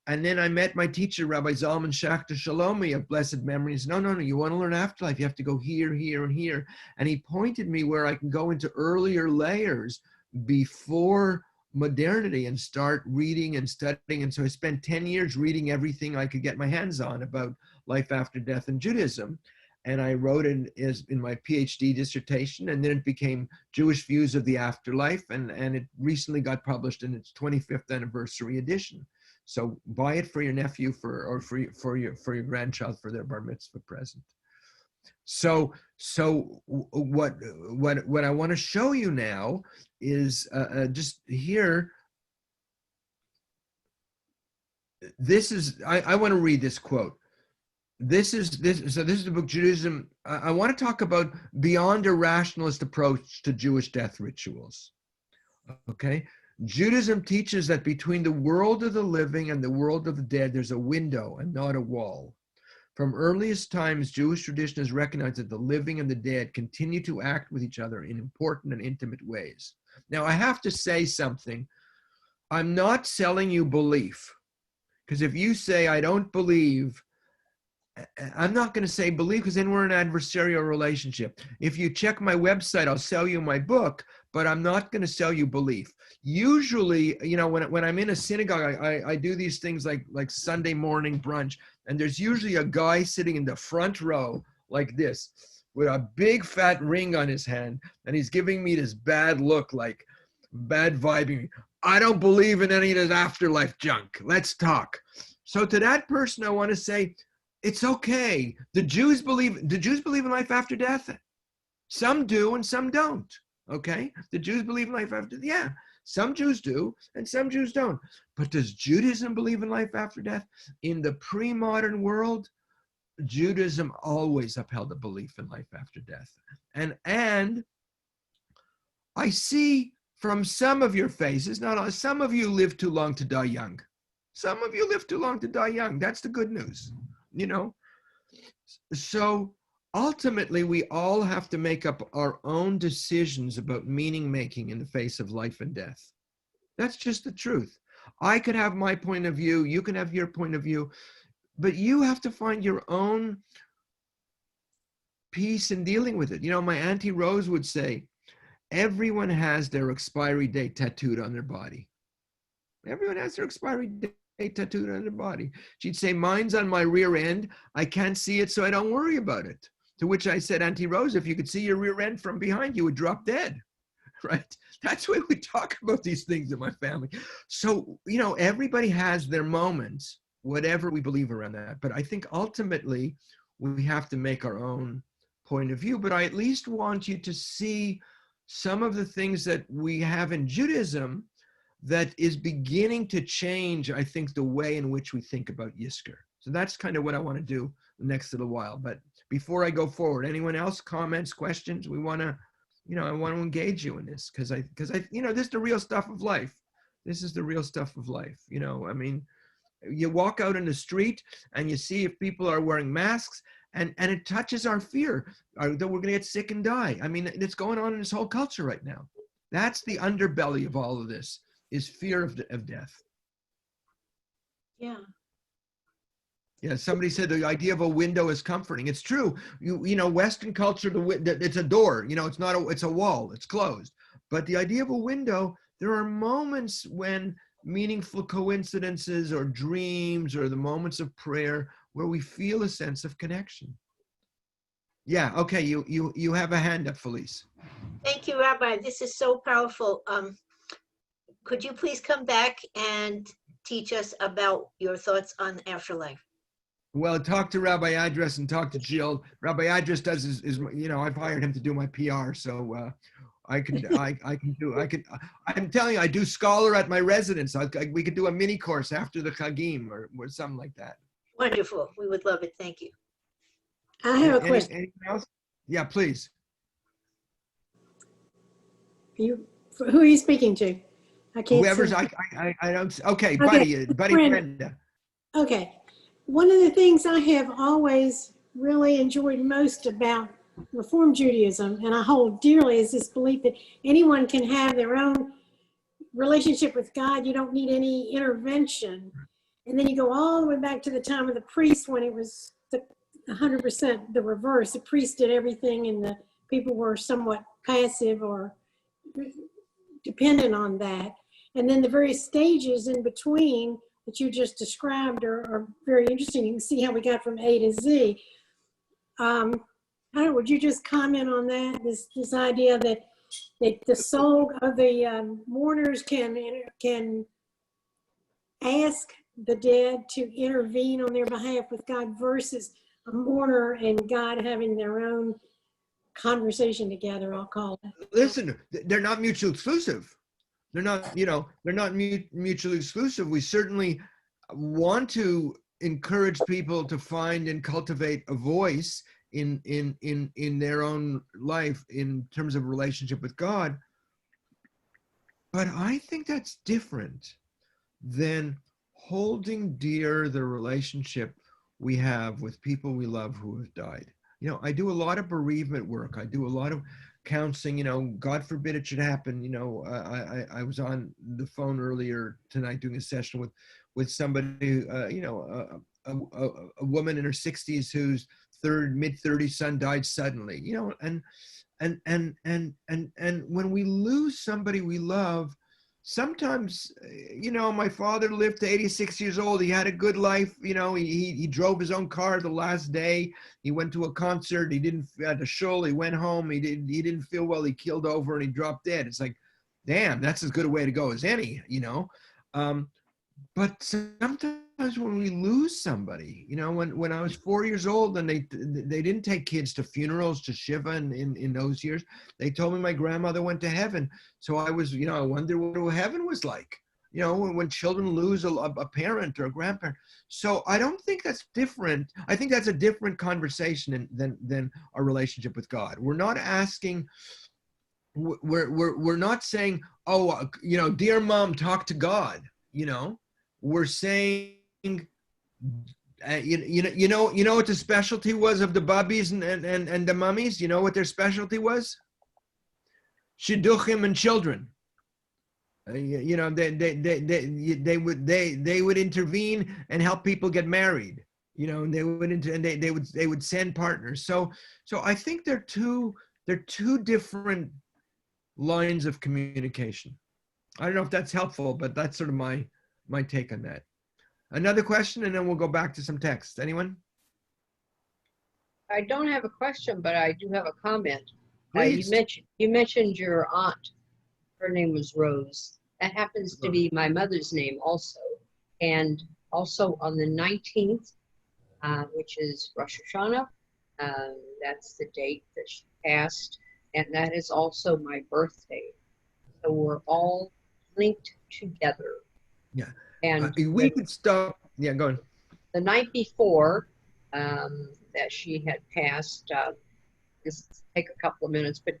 B: And then I met my teacher, Rabbi Zalman Schachter Shalomi of blessed memory. He said, no, you want to learn afterlife, you have to go here, here, and here. And he pointed me where I can go into earlier layers before modernity and start reading and studying. And so I spent 10 years reading everything I could get my hands on about life after death and Judaism. And I wrote in my PhD dissertation, and then it became Jewish Views of the Afterlife, and it recently got published in its 25th anniversary edition. So buy it for your nephew for your grandchild for their bar mitzvah present. So what I want to show you now is just here. This is I want to read this quote. This is the book Judaism. I want to talk about beyond a rationalist approach to Jewish death rituals. Okay. Judaism teaches that between the world of the living and the world of the dead, there's a window and not a wall. From earliest times, Jewish tradition has recognized that the living and the dead continue to act with each other in important and intimate ways. Now, I have to say something. I'm not selling you belief, because if you say, I don't believe, I'm not going to say believe, because then we're in an adversarial relationship. If you check my website, I'll sell you my book, but I'm not going to sell you belief. Usually, you know, when I'm in a synagogue, I do these things like Sunday morning brunch, and there's usually a guy sitting in the front row like this with a big fat ring on his hand, and he's giving me this bad look, like bad vibing. I don't believe in any of this afterlife junk. Let's talk. So to that person, I want to say, it's okay. The Jews believe in life after death. Some do and some don't. Okay? The Jews believe in life after, yeah. Some Jews do and some Jews don't. But does Judaism believe in life after death? In the pre-modern world, Judaism always upheld a belief in life after death. And I see from some of your faces, not all, some of you live too long to die young. Some of you live too long to die young. That's the good news. You know, so ultimately we all have to make up our own decisions about meaning making in the face of life and death. That's just the truth. I could have my point of view, you can have your point of view, but you have to find your own peace in dealing with it. You know, my Auntie Rose would say, everyone has their expiry date tattooed on their body. Everyone has their expiry date tattooed on their body. She'd say, mine's on my rear end. I can't see it, so I don't worry about it. To which I said, Auntie Rose, if you could see your rear end from behind, you would drop dead, right? That's why we talk about these things in my family. So, you know, everybody has their moments, whatever we believe around that. But I think ultimately we have to make our own point of view. But I at least want you to see some of the things that we have in Judaism that is beginning to change, I think, the way in which we think about Yizkor. So that's kind of what I want to do the next little while. But before I go forward, anyone else, comments, questions? We want to, you know, I want to engage you in this because I, you know, this is the real stuff of life. This is the real stuff of life. You know, I mean, you walk out in the street and you see if people are wearing masks, and it touches our fear that we're going to get sick and die. I mean, it's going on in this whole culture right now. That's the underbelly of all of this. Is fear of death.
A: Yeah.
B: Yeah, somebody said the idea of a window is comforting. It's true. You know, Western culture, it's a door. You know, it's a wall. It's closed. But the idea of a window, there are moments when meaningful coincidences or dreams or the moments of prayer where we feel a sense of connection. Yeah, okay, you have a hand up, Felice.
H: Thank you, Rabbi. This is so powerful. Could you please come back and teach us about your thoughts on afterlife?
B: Well, talk to Rabbi Idris and talk to Jill. Rabbi Idris does his I've hired him to do my PR, so I'm telling you, I do scholar at my residence. We could do a mini course after the Chagim or something like that.
H: Wonderful. We would love it. Thank you.
I: I have a question.
B: Anything else? Yeah, please.
I: Who are you speaking to? I can't
B: Whoever's,
I: see.
B: I don't, okay, buddy Brenda.
I: Okay. One of the things I have always really enjoyed most about Reform Judaism, and I hold dearly, is this belief that anyone can have their own relationship with God. You don't need any intervention. And then you go all the way back to the time of the priest when it was 100% the reverse. The priest did everything and the people were somewhat passive or dependent on that. And then the various stages in between that you just described are very interesting. You can see how we got from A to Z. I don't know, would you just comment on that? This idea that the soul of the mourners can ask the dead to intervene on their behalf with God versus a mourner and God having their own conversation together, I'll call it.
B: Listen, they're not mutually exclusive. They're not, they're not mutually exclusive. We certainly want to encourage people to find and cultivate a voice in their own life in terms of relationship with God. But I think that's different than holding dear the relationship we have with people we love who have died. I do a lot of bereavement work. I do a lot of counseling, God forbid it should happen. I was on the phone earlier tonight doing a session with somebody, a woman in her 60s whose mid-30s son died suddenly, and when we lose somebody we love, sometimes, my father lived to 86 years old. He had a good life. He drove his own car the last day. He went to a concert. He didn't at a shul. He went home. He didn't feel well. He keeled over and he dropped dead. It's like, damn, that's as good a way to go as any, But sometimes when we lose somebody, when I was 4 years old and they didn't take kids to funerals, to Shiva in those years, they told me my grandmother went to heaven. So I was, I wonder what heaven was like, when children lose a parent or a grandparent. So I don't think that's different. I think that's a different conversation than our relationship with God. We're not asking, we're not saying, oh, dear mom, talk to God, We're saying, you know what the specialty was of the bubbies and the mummies? You know what their specialty was? Shidduchim and children. They would intervene and help people get married. And they would send partners. So I think they're two different lines of communication. I don't know if that's helpful, but that's sort of my take on that. Another question, and then we'll go back to some text. Anyone?
J: I don't have a question, but I do have a comment.
B: Please.
J: You mentioned your aunt. Her name was Rose. That happens to be my mother's name also. And also on the 19th, which is Rosh Hashanah, that's the date that she passed. And that is also my birthday. So we're all linked together.
B: Yeah.
J: And
B: we could stop. Yeah, go on.
J: The night before that she had passed, just take a couple of minutes, but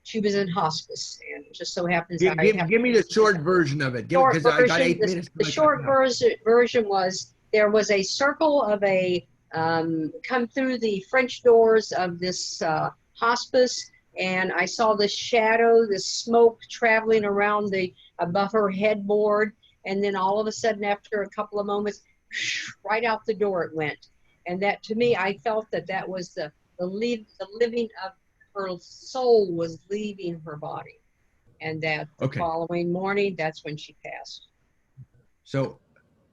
J: she was in hospice, and it just so happens
B: give me the short version of it. I got 8 minutes.
J: The short version was there was a circle of come through the French doors of this hospice, and I saw this shadow, this smoke traveling around above her headboard. And then all of a sudden, after a couple of moments, right out the door it went. And that, to me, I felt that was the living of her soul was leaving her body. And that the following morning, that's when she passed.
B: So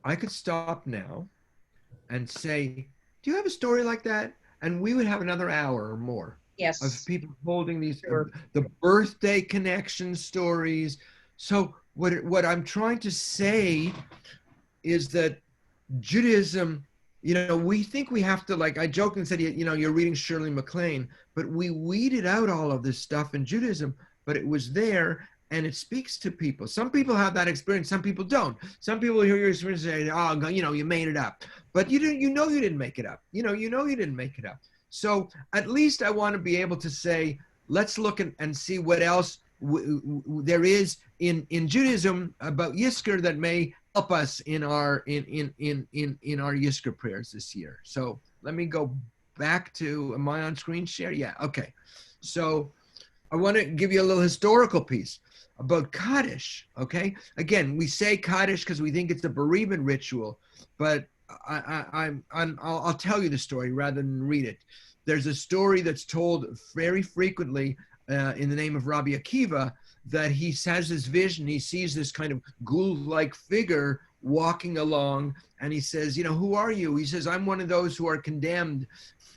B: I could stop now and say, do you have a story like that? And we would have another hour or more
J: Yes.
B: of people holding these,
J: Sure.
B: the birthday connection stories. So what I'm trying to say is that Judaism, we think we have to, like I joked and said, you're reading Shirley MacLaine, but we weeded out all of this stuff in Judaism, but it was there and it speaks to people. Some people have that experience, some people don't. Some people hear your experience and say, oh, you made it up. But you didn't make it up. You didn't make it up. So at least I want to be able to say, let's look and see what else there is in Judaism about Yizkor that may help us in our Yizkor prayers this year. So let me go back to, am I on screen share? Yeah, okay. So I want to give you a little historical piece about Kaddish, okay? Again, we say Kaddish because we think it's a bereavement ritual, but I'll tell you the story rather than read it. There's a story that's told very frequently in the name of Rabbi Akiva, that he has this vision. He sees this kind of ghoul-like figure walking along, and he says, who are you? He says, I'm one of those who are condemned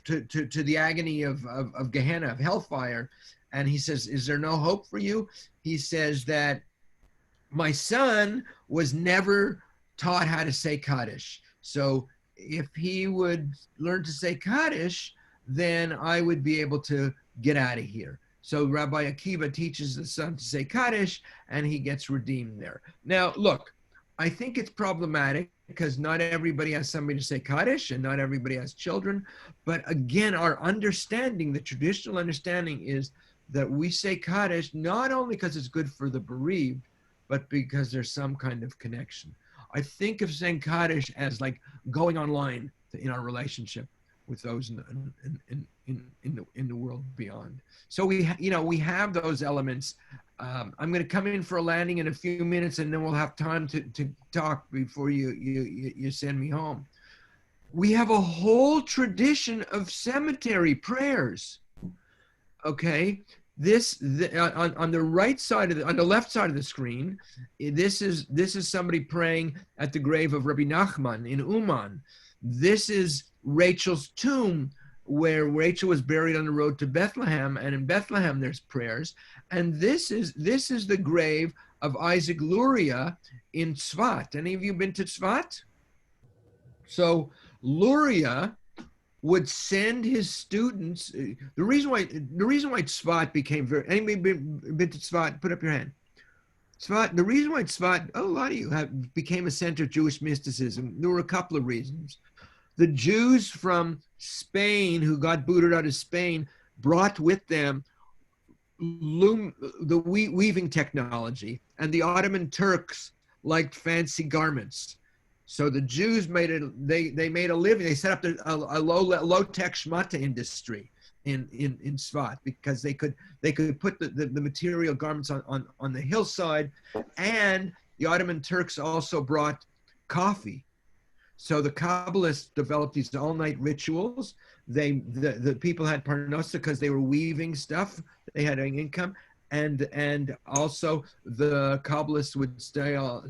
B: to the agony of Gehenna, of hellfire. And he says, is there no hope for you? He says that my son was never taught how to say Kaddish. So if he would learn to say Kaddish, then I would be able to get out of here. So Rabbi Akiva teaches the son to say Kaddish, and he gets redeemed there. Now, look, I think it's problematic because not everybody has somebody to say Kaddish, and not everybody has children. But again, our understanding, the traditional understanding, is that we say Kaddish not only because it's good for the bereaved, but because there's some kind of connection. I think of saying Kaddish as like going online in our relationship with those in the world beyond. So we have those elements. I'm going to come in for a landing in a few minutes, and then we'll have time to talk before you send me home. We have a whole tradition of cemetery prayers. Okay, on the right side on the left side of the screen, this is somebody praying at the grave of Rabbi Nachman in Uman. This is Rachel's tomb, where Rachel was buried on the road to Bethlehem, and in Bethlehem there's prayers. And this is the grave of Isaac Luria in Tzfat. Any of you been to Tzfat? So Luria would send his students. The reason why Tzfat became very. Anybody been to Tzfat? Put up your hand. Tzfat. The reason why Tzfat, a lot of you became a center of Jewish mysticism. There were a couple of reasons. The Jews from Spain who got booted out of Spain brought with them the weaving technology, and the Ottoman Turks liked fancy garments. So the Jews made it. They made a living. They set up a low-tech shmata industry in Tzfat because they could put the material garments on the hillside, and the Ottoman Turks also brought coffee. So the Kabbalists developed these all-night rituals. The people had parnosa because they were weaving stuff. They had an income, and also the Kabbalists would stay all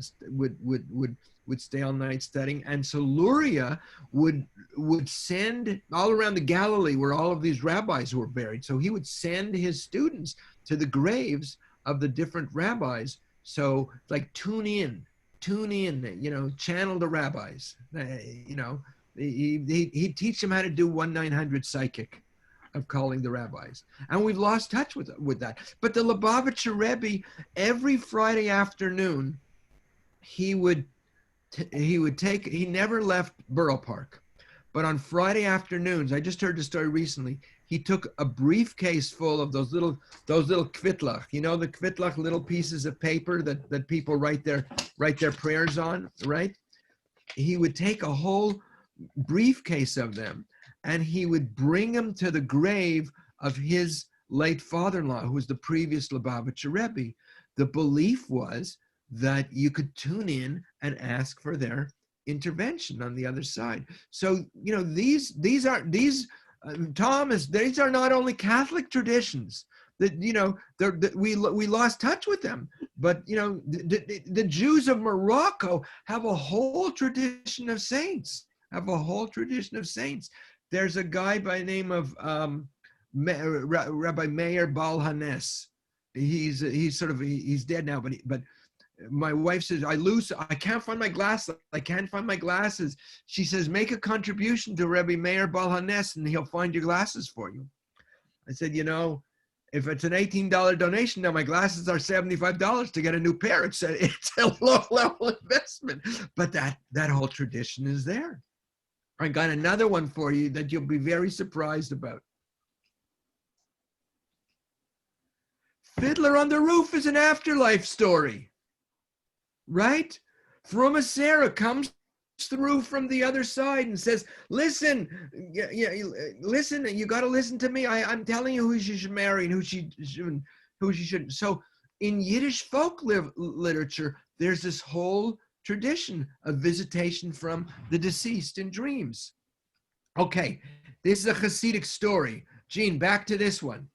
B: night studying. And so Luria would send all around the Galilee where all of these rabbis were buried. So he would send his students to the graves of the different rabbis. So like tune in, channel the rabbis. He'd teach them how to do 1-900 psychic of calling the rabbis. And we've lost touch with that. But the Lubavitcher Rebbe, every Friday afternoon, he never left Borough Park. But on Friday afternoons, I just heard the story recently, he took a briefcase full of those little kvitlach, the kvitlach, little pieces of paper that people write their prayers on, right? He would take a whole briefcase of them, and he would bring them to the grave of his late father-in-law, who was the previous Lubavitcher Rebbe. The belief was that you could tune in and ask for their intervention on the other side. So, these are not only Catholic traditions that, we lost touch with them, but, the Jews of Morocco have a whole tradition of saints. have a whole tradition of saints. There's a guy by the name of Rabbi Meir Baal Hanes. He's dead now, but my wife says, I can't find my glasses. I can't find my glasses. She says, make a contribution to Rabbi Meir Baal Hanes and he'll find your glasses for you. I said, if it's an $18 donation, now my glasses are $75 to get a new pair. It's a low level investment, but that whole tradition is there. I got another one for you that you'll be very surprised about. Fiddler on the Roof is an afterlife story. Right? Fruma Sarah comes through from the other side and says, listen, listen, you got to listen to me. I'm telling you who she should marry and who she shouldn't. So in Yiddish folk literature, there's this whole tradition of visitation from the deceased in dreams. Okay, this is a Hasidic story. Gene, back to this one.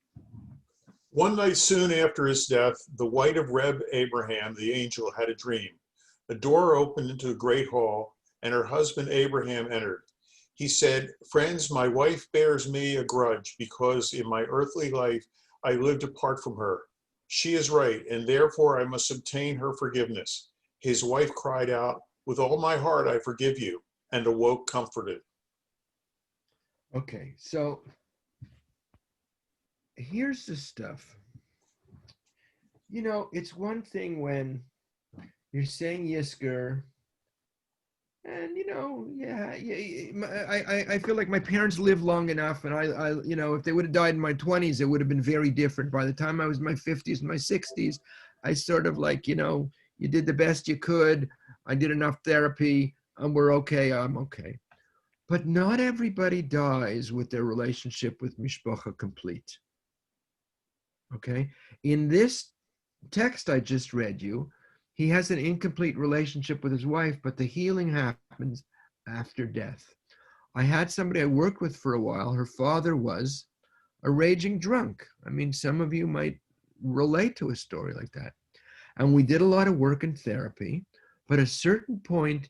D: One night soon after his death, the wife of Reb Abraham, the angel, had a dream. A door opened into a great hall, and her husband Abraham entered. He said, friends, my wife bears me a grudge because in my earthly life I lived apart from her. She is right, and therefore I must obtain her forgiveness. His wife cried out, with all my heart I forgive you, and awoke comforted.
B: Okay, so here's the stuff. It's one thing when you're saying Yizkor, and I feel like my parents lived long enough, and I if they would have died in my 20s, it would have been very different. By the time I was in my 50s and my 60s, I sort of you did the best you could. I did enough therapy, and we're okay. I'm okay. But not everybody dies with their relationship with Mishpacha complete. Okay? In this text I just read you, he has an incomplete relationship with his wife, but the healing happens after death. I had somebody I worked with for a while. Her father was a raging drunk. I mean, some of you might relate to a story like that. And we did a lot of work in therapy, but at a certain point,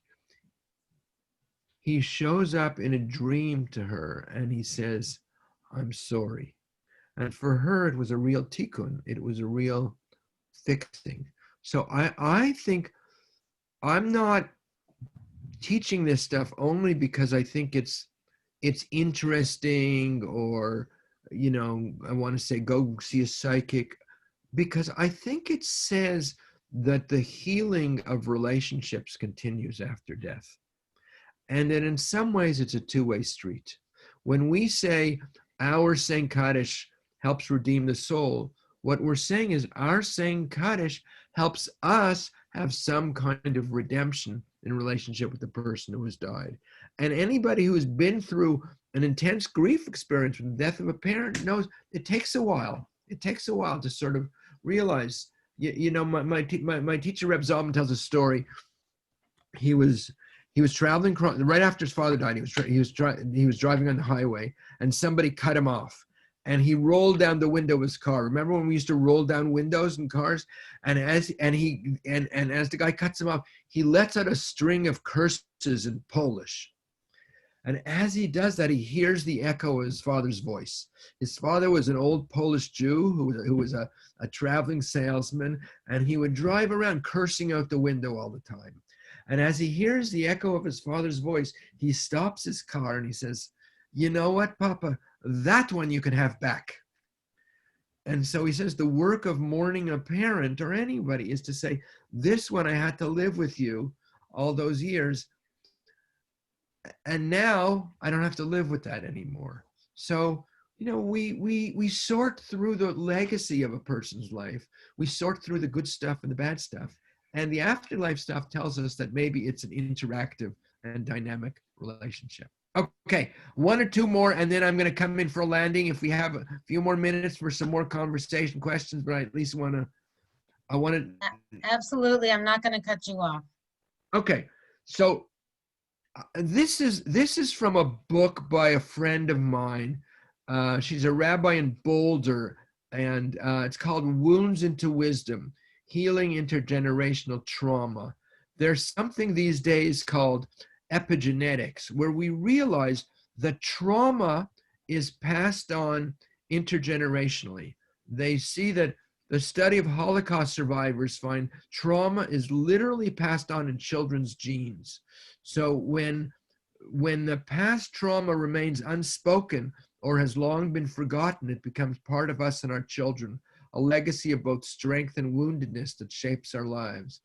B: he shows up in a dream to her and he says, I'm sorry. And for her, it was a real tikkun. It was a real fixing. So I think I'm not teaching this stuff only because I think it's interesting or, I want to say go see a psychic, because I think it says that the healing of relationships continues after death. And that in some ways it's a two-way street. When we say our saying Kaddish helps redeem the soul, what we're saying is our saying Kaddish helps us have some kind of redemption in relationship with the person who has died. And anybody who has been through an intense grief experience with the death of a parent knows it takes a while. It takes a while to sort of realize, my teacher Reb Zalman tells a story. He was traveling right after his father died. He was driving on the highway, and somebody cut him off, and he rolled down the window of his car. Remember when we used to roll down windows in cars? And as the guy cuts him off, he lets out a string of curses in Polish. And as he does that, he hears the echo of his father's voice. His father was an old Polish Jew who was a traveling salesman, and he would drive around cursing out the window all the time. And as he hears the echo of his father's voice, he stops his car and he says, you know what, Papa, that one you can have back. And so he says the work of mourning a parent or anybody is to say, this one I had to live with you all those years, and now I don't have to live with that anymore. So, we sort through the legacy of a person's life. We sort through the good stuff and the bad stuff. And the afterlife stuff tells us that maybe it's an interactive and dynamic relationship. Okay, one or two more, and then I'm going to come in for a landing if we have a few more minutes for some more conversation questions, but I at least I want to.
A: Absolutely, I'm not going to cut you off.
B: Okay, so this is from a book by a friend of mine. She's a rabbi in Boulder, and it's called Wounds into Wisdom, Healing Intergenerational Trauma. There's something these days called epigenetics, where we realize that trauma is passed on intergenerationally. They see that the study of Holocaust survivors find trauma is literally passed on in children's genes. So when the past trauma remains unspoken or has long been forgotten, it becomes part of us and our children, a legacy of both strength and woundedness that shapes our lives.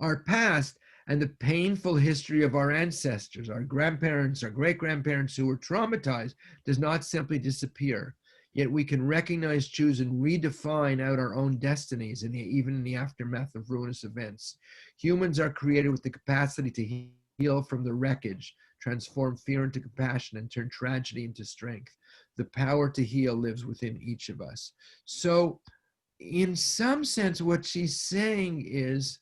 B: Our past and the painful history of our ancestors, our grandparents, our great-grandparents who were traumatized, does not simply disappear. Yet we can recognize, choose, and redefine out our own destinies, even in the aftermath of ruinous events. Humans are created with the capacity to heal from the wreckage, transform fear into compassion, and turn tragedy into strength. The power to heal lives within each of us. So, in some sense, what she's saying is,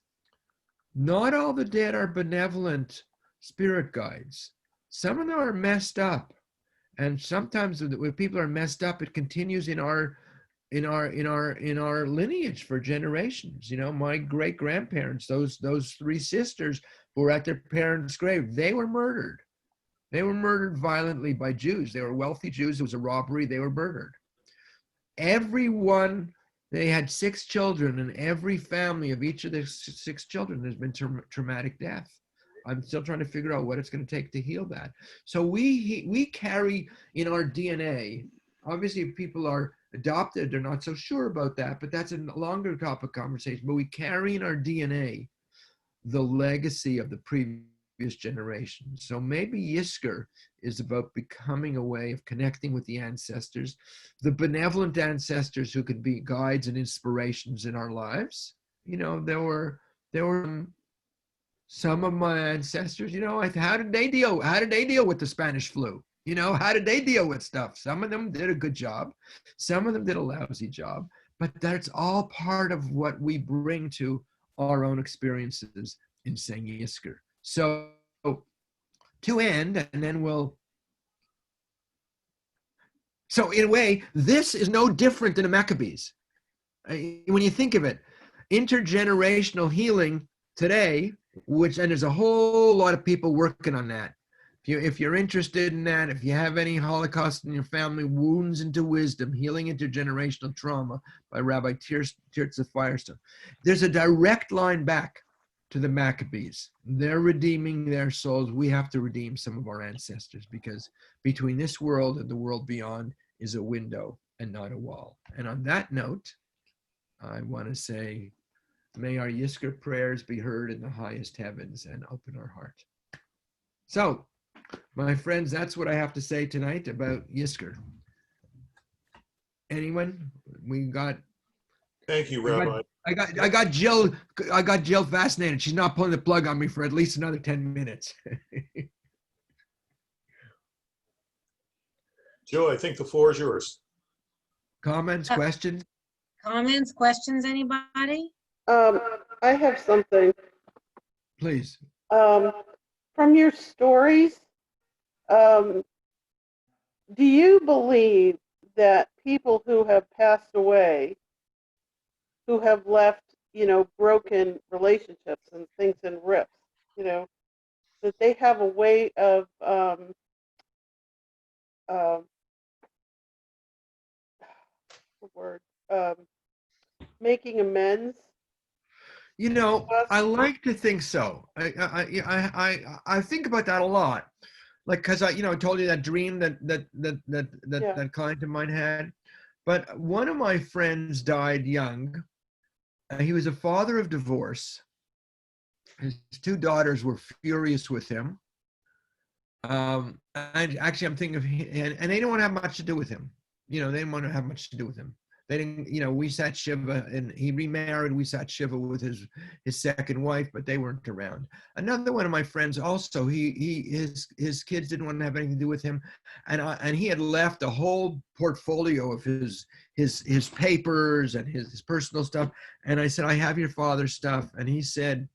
B: not all the dead are benevolent spirit guides. Some of them are messed up. And sometimes when people are messed up, it continues in our lineage for generations. You know, my great grandparents, those three sisters who were at their parents' grave, they were murdered. They were murdered violently by Jews. They were wealthy Jews. It was a robbery. They were murdered. Everyone, they had 6 children, and every family of each of the 6 children has been traumatic death. I'm still trying to figure out what it's going to take to heal that. So we carry in our DNA, obviously if people are adopted, they're not so sure about that, but that's a longer topic conversation, but we carry in our DNA the legacy of the previous generation. So maybe Yizkor is about becoming a way of connecting with the ancestors, the benevolent ancestors who could be guides and inspirations in our lives. You know, there were some of my ancestors, you know, how did they deal with the Spanish flu? You know, how did they deal with stuff? Some of them did a good job. Some of them did a lousy job, but that's all part of what we bring to our own experiences in saying Yizkor. So to end, and then so in a way, this is no different than the Maccabees. When you think of it, intergenerational healing today, and there's a whole lot of people working on that. If you're interested in that, if you have any Holocaust in your family, Wounds into Wisdom, Healing Intergenerational Trauma by Rabbi Tirza Firestone. There's a direct line back to the Maccabees. They're redeeming their souls. We have to redeem some of our ancestors, because between this world and the world beyond is a window and not a wall. And on that note, I want to say, may our Yizkor prayers be heard in the highest heavens and open our heart. So, my friends, that's what I have to say tonight about Yizkor. Anyone?
D: Thank you, Rabbi.
B: I got Jill fascinated. She's not pulling the plug on me for at least another 10 minutes.
D: Jill, I think the floor is yours.
B: Comments, questions?
A: Comments, questions, anybody?
K: I have something.
B: Please.
K: From your stories, do you believe that people who have passed away, who have left, you know, broken relationships and things in rifts, you know, that they have a way of making amends?
B: You know, I like to think so. I think about that a lot, like, because I told you that dream that client of mine had. But one of my friends died young. He was a father of divorce. His 2 daughters were furious with him. And actually, I'm thinking of him, and they didn't want to have much to do with him. You know, they didn't want to have much to do with him. They didn't, you know, we sat Shiva, and he remarried. We sat Shiva with his second wife, but they weren't around. Another one of my friends also, his kids didn't want to have anything to do with him, and he had left a whole portfolio of his papers and his personal stuff. And I said, I have your father's stuff, and he said,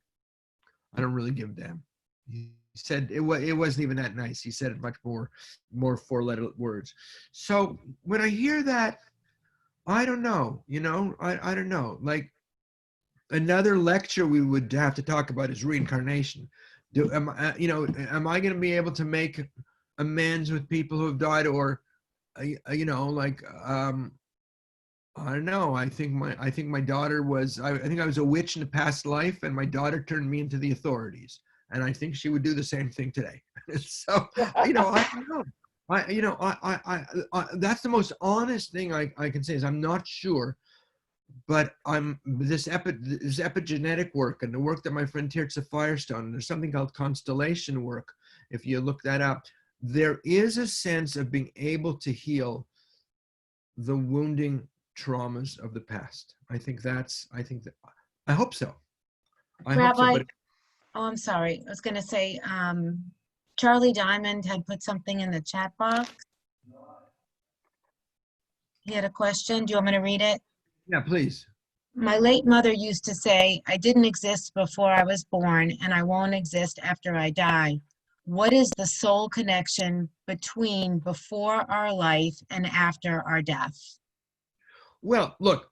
B: I don't really give a damn. He said it wasn't even that nice. He said it much more 4-letter words. So when I hear that, I don't know, you know, I don't know. Like, another lecture we would have to talk about is reincarnation. Am I going to be able to make amends with people who have died, or, I don't know. I think my daughter was. I think I was a witch in a past life, and my daughter turned me into the authorities, and I think she would do the same thing today. So, I don't know. That's the most honest thing I can say is I'm not sure, but this epigenetic work and the work that my friend Tirza Firestone, there's something called constellation work. If you look that up, there is a sense of being able to heal the wounding traumas of the past. I hope so.
A: Rabbi, oh, I'm sorry. I was going to say, Charlie Diamond had put something in the chat box. He had a question. Do you want me to read it?
B: Yeah, please.
A: My late mother used to say, I didn't exist before I was born, and I won't exist after I die. What is the soul connection between before our life and after our death?
B: Well, look,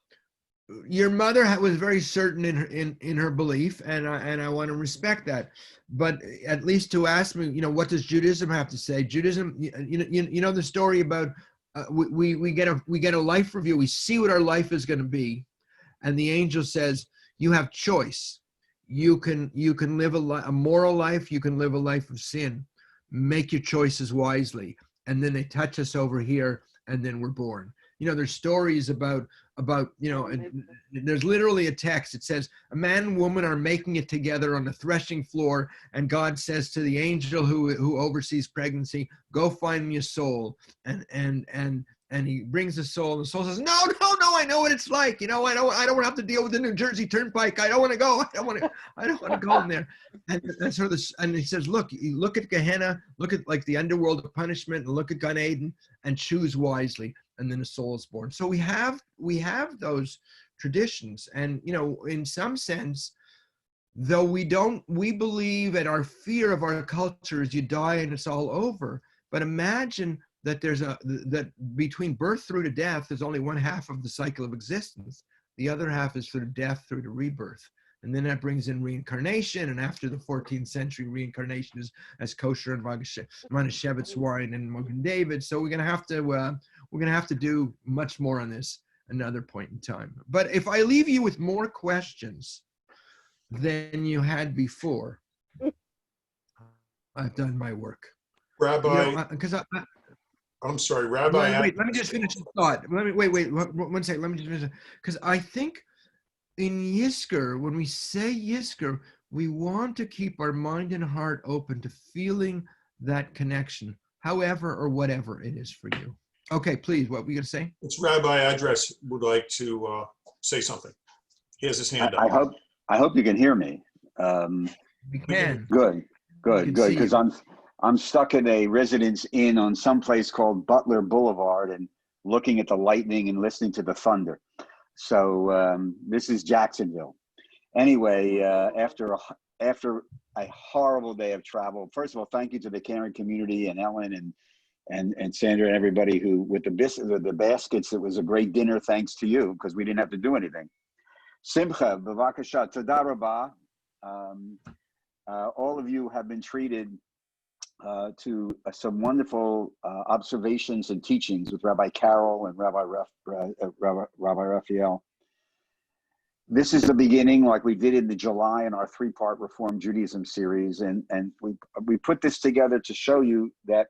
B: your mother was very certain in her belief, and I want to respect that. But at least to ask me, what does Judaism have to say? Judaism, the story about we get a life review. We see what our life is going to be, and the angel says you have choice. You can live a moral life. You can live a life of sin. Make your choices wisely. And then they touch us over here, and then we're born. There's stories about there's literally a text. It says a man and woman are making it together on the threshing floor, and God says to the angel who oversees pregnancy, go find me a soul. And he brings the soul, and the soul says, no, I know what it's like. I don't want to have to deal with the New Jersey Turnpike. I don't want to go. I don't want to go in there. And sort of this, and he says, look at Gehenna, look at like the underworld of punishment, and look at Gan Eden, and choose wisely. And then the soul is born. So we have those traditions, and in some sense, though we believe, and our fear of our culture is you die and it's all over. But imagine that that between birth through to death is only one half of the cycle of existence. The other half is through death through to rebirth. And then that brings in reincarnation. And after the 14th century, reincarnation is as kosher and Manischewitz wine and Mogen David. So we're gonna have to do much more on this another point in time. But if I leave you with more questions than you had before, I've done my work.
D: Rabbi,
B: because
D: I'm sorry, Rabbi.
B: Wait, let me just finish the thought. Wait, one second. Let me just finish. Because I think in Yizkor, when we say Yizkor, we want to keep our mind and heart open to feeling that connection, however or whatever it is for you. Okay, please, what were you going to say?
D: It's Rabbi Address would like to say something. He has his hand up.
L: I hope you can hear me.
B: We can.
L: Good, because I'm stuck in a residence inn on some place called Butler Boulevard and looking at the lightning and listening to the thunder. So this is Jacksonville. Anyway, after a horrible day of travel, first of all, thank you to the Karen community and Ellen and Sandra and everybody who, with the baskets, it was a great dinner thanks to you because we didn't have to do anything. Simcha, b'vakasha, toda rabah. All of you have been treated to some wonderful observations and teachings with Rabbi Carol and Rabbi Raphael. This is the beginning, like we did in the July in our 3-part Reform Judaism series, and we put this together to show you that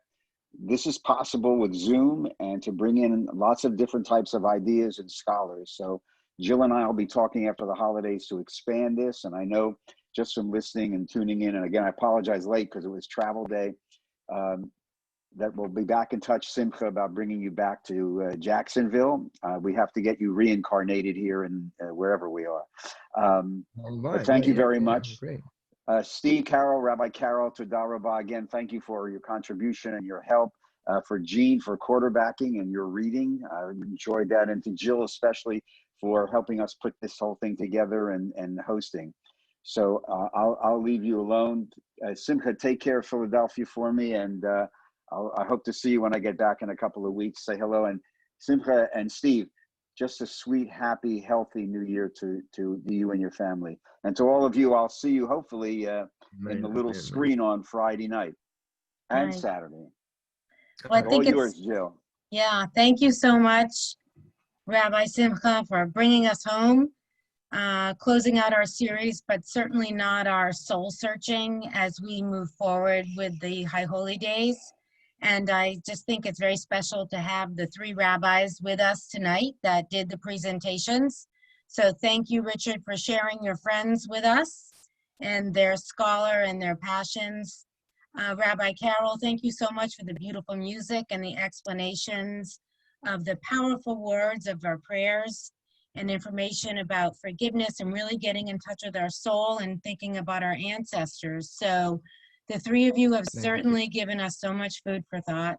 L: this is possible with Zoom and to bring in lots of different types of ideas and scholars. So Jill and I will be talking after the holidays to expand this, and I know just from listening and tuning in, and again, I apologize late because it was travel day, that we'll be back in touch, Simcha, about bringing you back to Jacksonville. We have to get you reincarnated here and wherever we are. But thank you very much.
B: Great.
L: Steve Carroll, Rabbi Carroll, Toda Rabah, again, thank you for your contribution and your help. For Jean for quarterbacking and your reading. I enjoyed that. And to Jill especially for helping us put this whole thing together and hosting. So I'll leave you alone. Simcha, take care of Philadelphia for me, and I hope to see you when I get back in a couple of weeks. Say hello. And Simcha and Steve, just a sweet, happy, healthy new year to you and your family. And to all of you, I'll see you hopefully in the little screen on Friday night and
A: Right.
L: Saturday.
A: Well, I
L: All
A: think
L: yours,
A: it's,
L: Jill.
A: yeah, thank you so much, Rabbi Simcha, for bringing us home, closing out our series, but certainly not our soul searching as we move forward with the High Holy Days. And I just think it's very special to have the 3 rabbis with us tonight that did the presentations. So thank you, Richard, for sharing your friends with us and their scholar and their passions. Rabbi Carol, thank you so much for the beautiful music and the explanations of the powerful words of our prayers and information about forgiveness and really getting in touch with our soul and thinking about our ancestors. So the 3 of you have certainly given us so much food for thought.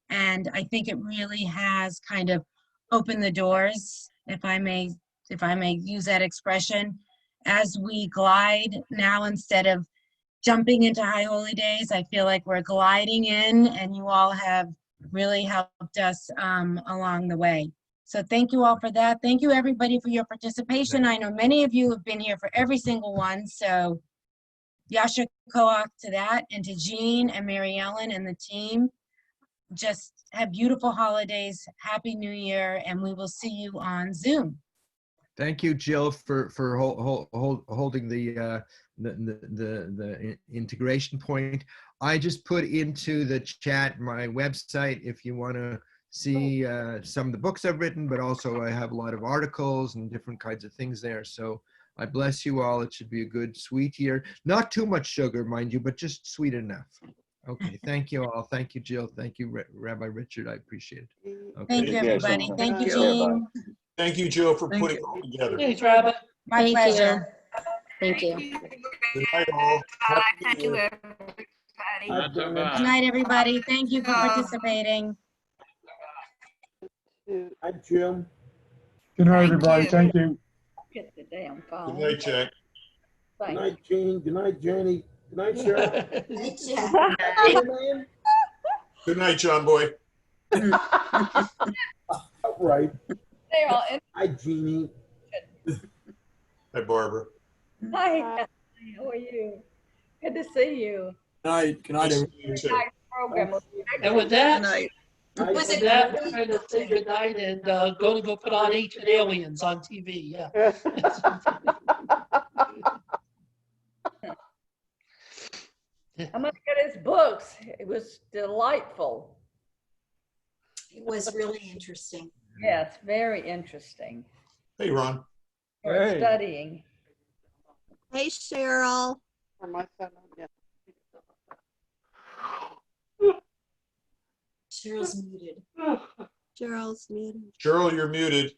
A: And I think it really has kind of opened the doors, if I may use that expression, as we glide now instead of jumping into High Holy Days. I feel like we're gliding in, and you all have really helped us along the way. So thank you all for that. Thank you, everybody, for your participation. I know many of you have been here for every single one, so Yasher Koach to that, and to Jean and Mary Ellen and the team. Just have beautiful holidays, Happy New Year, and we will see you on Zoom.
B: Thank you, Jill, for holding the integration point. I just put into the chat my website if you want to see some of the books I've written, but also I have a lot of articles and different kinds of things there. So I bless you all. It should be a good, sweet year. Not too much sugar, mind you, but just sweet enough. Okay, thank you all. Thank you, Jill. Thank you, Rabbi Richard. I appreciate it. Okay.
A: Thank you, everybody. Thank you, Jean.
D: Thank you, Jill, for putting it all together.
C: Thanks, Rabbi.
A: My pleasure.
M: Thank you.
D: Good night, all. Happy New Year.
A: Good night, everybody. Thank you for participating.
E: Hi, Jim.
N: Good night, everybody. Thank you.
M: Get the damn phone.
D: Good night, Jack.
E: Good night, Jean. Good night, Jenny. Good night, Cheryl.
D: Good night, John Boy.
E: Right.
M: They're all in.
E: Hi, Jeannie.
D: Hi, Barbara.
M: Hi. How are you? Good to see you.
N: Night. Good night, everybody.
D: You too.
M: Nice program.
C: And with that,
E: Was
C: with that, we're going to say goodnight and going to go put on Ancient Aliens on TV. Yeah.
M: I'm gonna get his books. It was delightful.
O: It was really interesting.
M: Yes, very interesting.
D: Hey, Ron.
M: For
N: Hey.
M: studying.
O: Hey, Cheryl.
K: For my son, yeah.
O: Cheryl's muted. Cheryl's muted.
D: Cheryl, you're muted.